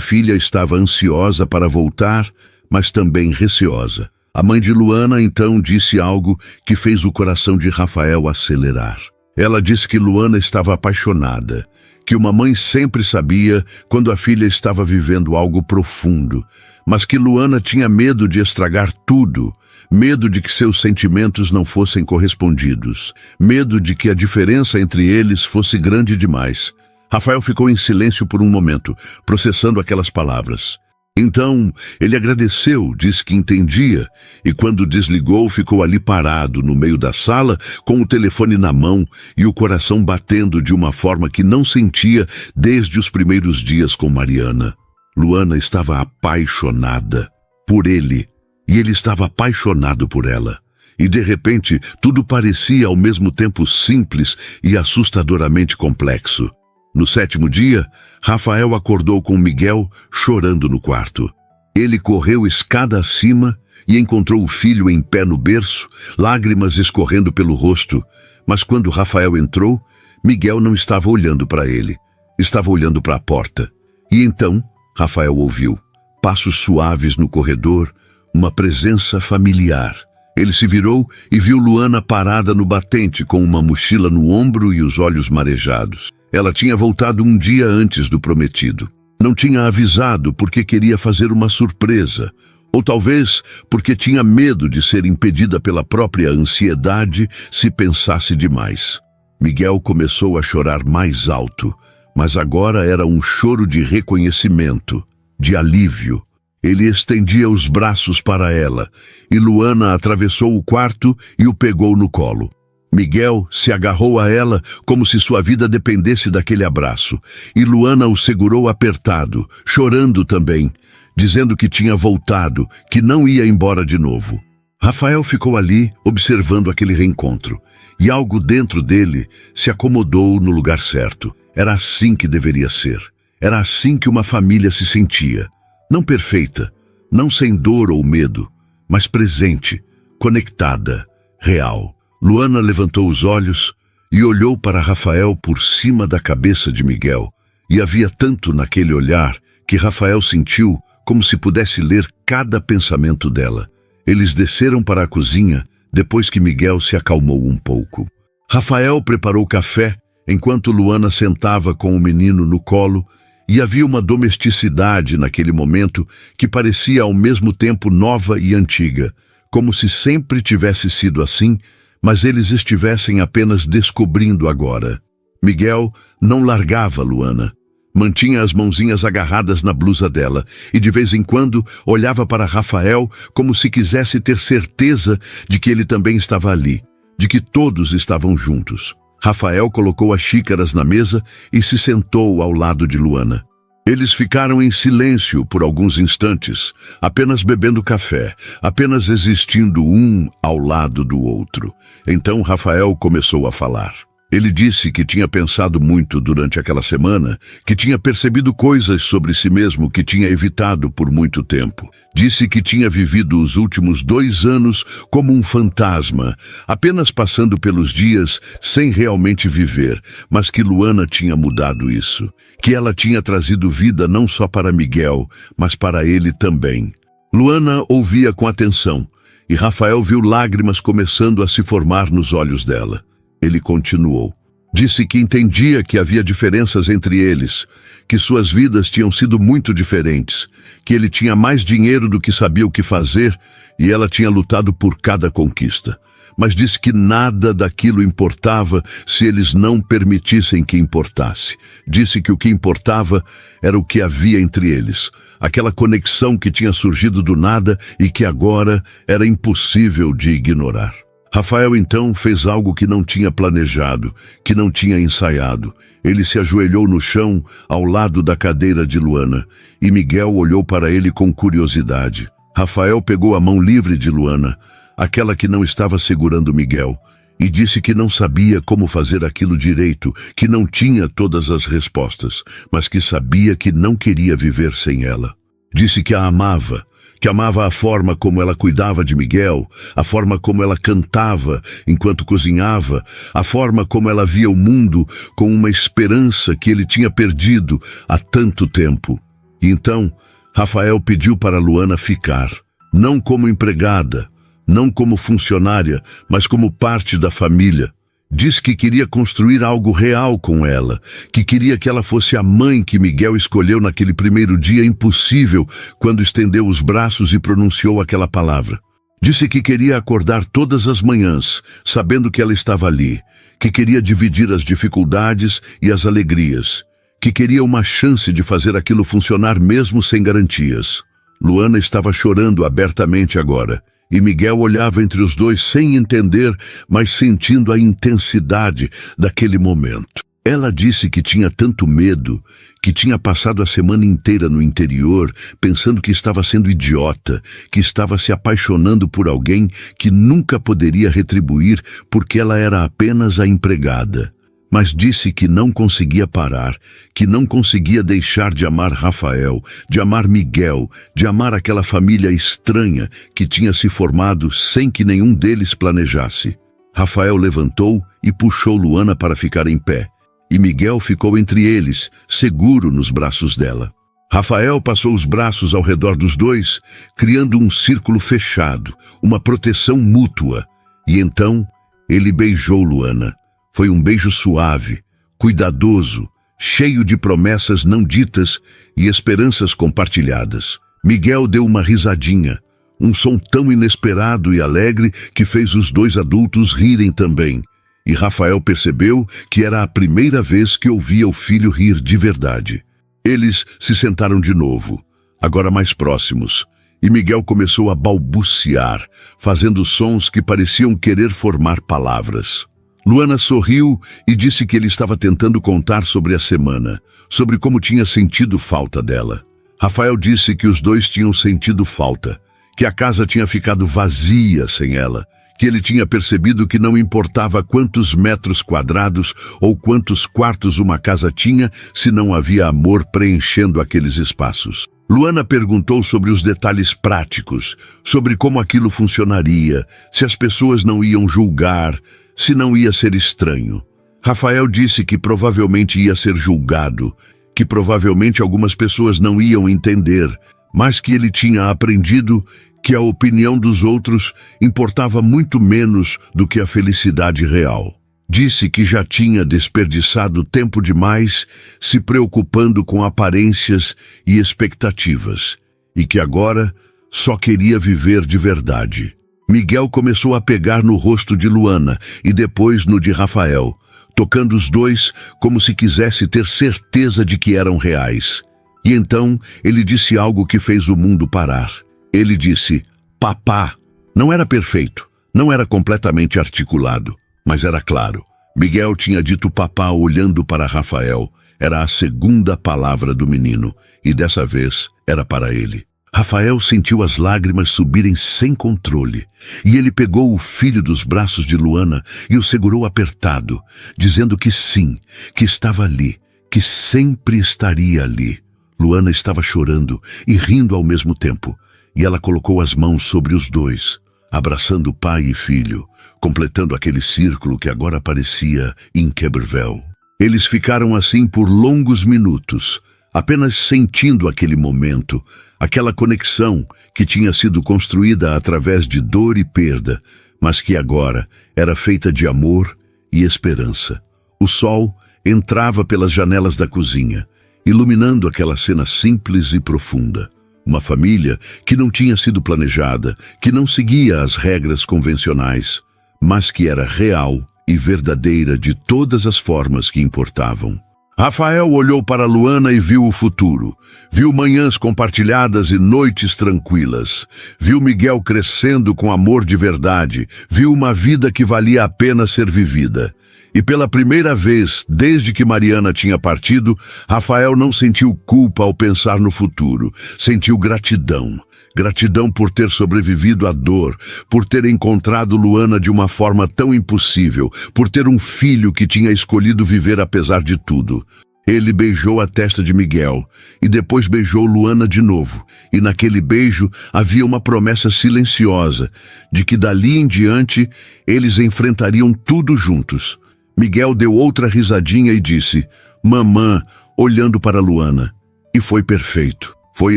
filha estava ansiosa para voltar, mas também receosa. A mãe de Luana então disse algo que fez o coração de Rafael acelerar. Ela disse que Luana estava apaixonada, que uma mãe sempre sabia quando a filha estava vivendo algo profundo, mas que Luana tinha medo de estragar tudo, medo de que seus sentimentos não fossem correspondidos, medo de que a diferença entre eles fosse grande demais. Rafael ficou em silêncio por um momento, processando aquelas palavras. Então, ele agradeceu, disse que entendia, e quando desligou, ficou ali parado no meio da sala, com o telefone na mão e o coração batendo de uma forma que não sentia desde os primeiros dias com Mariana. Luana estava apaixonada por ele, e ele estava apaixonado por ela. E de repente, tudo parecia ao mesmo tempo simples e assustadoramente complexo. No 7º dia, Rafael acordou com Miguel chorando no quarto. Ele correu escada acima e encontrou o filho em pé no berço, lágrimas escorrendo pelo rosto. Mas quando Rafael entrou, Miguel não estava olhando para ele. Estava olhando para a porta. E então, Rafael ouviu passos suaves no corredor, uma presença familiar. Ele se virou e viu Luana parada no batente com uma mochila no ombro e os olhos marejados. Ela tinha voltado um dia antes do prometido. Não tinha avisado porque queria fazer uma surpresa, ou talvez porque tinha medo de ser impedida pela própria ansiedade se pensasse demais. Miguel começou a chorar mais alto, mas agora era um choro de reconhecimento, de alívio. Ele estendia os braços para ela, e Luana atravessou o quarto e o pegou no colo. Miguel se agarrou a ela como se sua vida dependesse daquele abraço, e Luana o segurou apertado, chorando também, dizendo que tinha voltado, que não ia embora de novo. Rafael ficou ali, observando aquele reencontro, e algo dentro dele se acomodou no lugar certo. Era assim que deveria ser. Era assim que uma família se sentia. Não perfeita, não sem dor ou medo, mas presente, conectada, real. Luana levantou os olhos e olhou para Rafael por cima da cabeça de Miguel. E havia tanto naquele olhar que Rafael sentiu como se pudesse ler cada pensamento dela. Eles desceram para a cozinha depois que Miguel se acalmou um pouco. Rafael preparou café enquanto Luana sentava com o menino no colo, e havia uma domesticidade naquele momento que parecia ao mesmo tempo nova e antiga, como se sempre tivesse sido assim, mas eles estivessem apenas descobrindo agora. Miguel não largava Luana. Mantinha as mãozinhas agarradas na blusa dela e de vez em quando olhava para Rafael como se quisesse ter certeza de que ele também estava ali, de que todos estavam juntos. Rafael colocou as xícaras na mesa e se sentou ao lado de Luana. Eles ficaram em silêncio por alguns instantes, apenas bebendo café, apenas existindo um ao lado do outro. Então Rafael começou a falar. Ele disse que tinha pensado muito durante aquela semana, que tinha percebido coisas sobre si mesmo que tinha evitado por muito tempo. Disse que tinha vivido os últimos 2 anos como um fantasma, apenas passando pelos dias sem realmente viver, mas que Luana tinha mudado isso, que ela tinha trazido vida não só para Miguel, mas para ele também. Luana ouvia com atenção, e Rafael viu lágrimas começando a se formar nos olhos dela. Ele continuou. Disse que entendia que havia diferenças entre eles, que suas vidas tinham sido muito diferentes, que ele tinha mais dinheiro do que sabia o que fazer e ela tinha lutado por cada conquista. mas disse que nada daquilo importava se eles não permitissem que importasse. Disse que o que importava era o que havia entre eles, aquela conexão que tinha surgido do nada e que agora era impossível de ignorar. Rafael então fez algo que não tinha planejado, que não tinha ensaiado. Ele se ajoelhou no chão ao lado da cadeira de Luana e Miguel olhou para ele com curiosidade. Rafael pegou a mão livre de Luana, aquela que não estava segurando Miguel, e disse que não sabia como fazer aquilo direito, que não tinha todas as respostas, mas que sabia que não queria viver sem ela. Disse que a amava, que amava a forma como ela cuidava de Miguel, a forma como ela cantava enquanto cozinhava, a forma como ela via o mundo com uma esperança que ele tinha perdido há tanto tempo. E então, Rafael pediu para Luana ficar, não como empregada, não como funcionária, mas como parte da família. Diz que queria construir algo real com ela, que queria que ela fosse a mãe que Miguel escolheu naquele primeiro dia impossível, quando estendeu os braços e pronunciou aquela palavra. Disse que queria acordar todas as manhãs, sabendo que ela estava ali, que queria dividir as dificuldades e as alegrias, que queria uma chance de fazer aquilo funcionar mesmo sem garantias. Luana estava chorando abertamente agora, e Miguel olhava entre os dois sem entender, mas sentindo a intensidade daquele momento. Ela disse que tinha tanto medo, que tinha passado a semana inteira no interior, pensando que estava sendo idiota, que estava se apaixonando por alguém que nunca poderia retribuir porque ela era apenas a empregada. Mas disse que não conseguia parar, que não conseguia deixar de amar Rafael, de amar Miguel, de amar aquela família estranha que tinha se formado sem que nenhum deles planejasse. Rafael levantou e puxou Luana para ficar em pé, e Miguel ficou entre eles, seguro nos braços dela. Rafael passou os braços ao redor dos dois, criando um círculo fechado, uma proteção mútua, e então ele beijou Luana. Foi um beijo suave, cuidadoso, cheio de promessas não ditas e esperanças compartilhadas. Miguel deu uma risadinha, um som tão inesperado e alegre que fez os dois adultos rirem também. E Rafael percebeu que era a primeira vez que ouvia o filho rir de verdade. Eles se sentaram de novo, agora mais próximos, e Miguel começou a balbuciar, fazendo sons que pareciam querer formar palavras. Luana sorriu e disse que ele estava tentando contar sobre a semana, sobre como tinha sentido falta dela. Rafael disse que os dois tinham sentido falta, que a casa tinha ficado vazia sem ela, que ele tinha percebido que não importava quantos metros quadrados ou quantos quartos uma casa tinha, se não havia amor preenchendo aqueles espaços. Luana perguntou sobre os detalhes práticos, sobre como aquilo funcionaria, se as pessoas não iam julgar, se não ia ser estranho. Rafael disse que provavelmente ia ser julgado, que provavelmente algumas pessoas não iam entender, mas que ele tinha aprendido que a opinião dos outros importava muito menos do que a felicidade real. Disse que já tinha desperdiçado tempo demais se preocupando com aparências e expectativas, e que agora só queria viver de verdade. Miguel começou a pegar no rosto de Luana e depois no de Rafael, tocando os dois como se quisesse ter certeza de que eram reais. E então ele disse algo que fez o mundo parar. Ele disse, papá. Não era perfeito, não era completamente articulado, mas era claro. Miguel tinha dito papá olhando para Rafael. Era a segunda palavra do menino, e dessa vez era para ele. Rafael sentiu as lágrimas subirem sem controle, e ele pegou o filho dos braços de Luana e o segurou apertado, dizendo que sim, que estava ali, que sempre estaria ali. Luana estava chorando e rindo ao mesmo tempo, e ela colocou as mãos sobre os dois, abraçando pai e filho, completando aquele círculo que agora parecia inquebrável. Eles ficaram assim por longos minutos, apenas sentindo aquele momento, aquela conexão que tinha sido construída através de dor e perda, mas que agora era feita de amor e esperança. O sol entrava pelas janelas da cozinha, iluminando aquela cena simples e profunda. Uma família que não tinha sido planejada, que não seguia as regras convencionais, mas que era real e verdadeira de todas as formas que importavam. Rafael olhou para Luana e viu o futuro. Viu manhãs compartilhadas e noites tranquilas. Viu Miguel crescendo com amor de verdade. Viu uma vida que valia a pena ser vivida. E pela primeira vez, desde que Mariana tinha partido, Rafael não sentiu culpa ao pensar no futuro. Sentiu gratidão. Gratidão por ter sobrevivido à dor, por ter encontrado Luana de uma forma tão impossível, por ter um filho que tinha escolhido viver apesar de tudo. Ele beijou a testa de Miguel e depois beijou Luana de novo. E naquele beijo havia uma promessa silenciosa de que dali em diante eles enfrentariam tudo juntos. Miguel deu outra risadinha e disse, mamã, olhando para Luana. E foi perfeito. Foi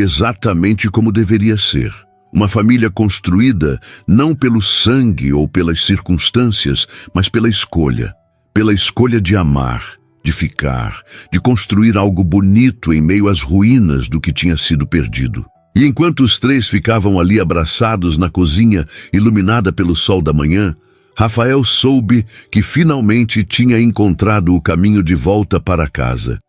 exatamente como deveria ser. Uma família construída não pelo sangue ou pelas circunstâncias, mas pela escolha. Pela escolha de amar, de ficar, de construir algo bonito em meio às ruínas do que tinha sido perdido. E enquanto os três ficavam ali abraçados na cozinha, iluminada pelo sol da manhã, Rafael soube que finalmente tinha encontrado o caminho de volta para casa.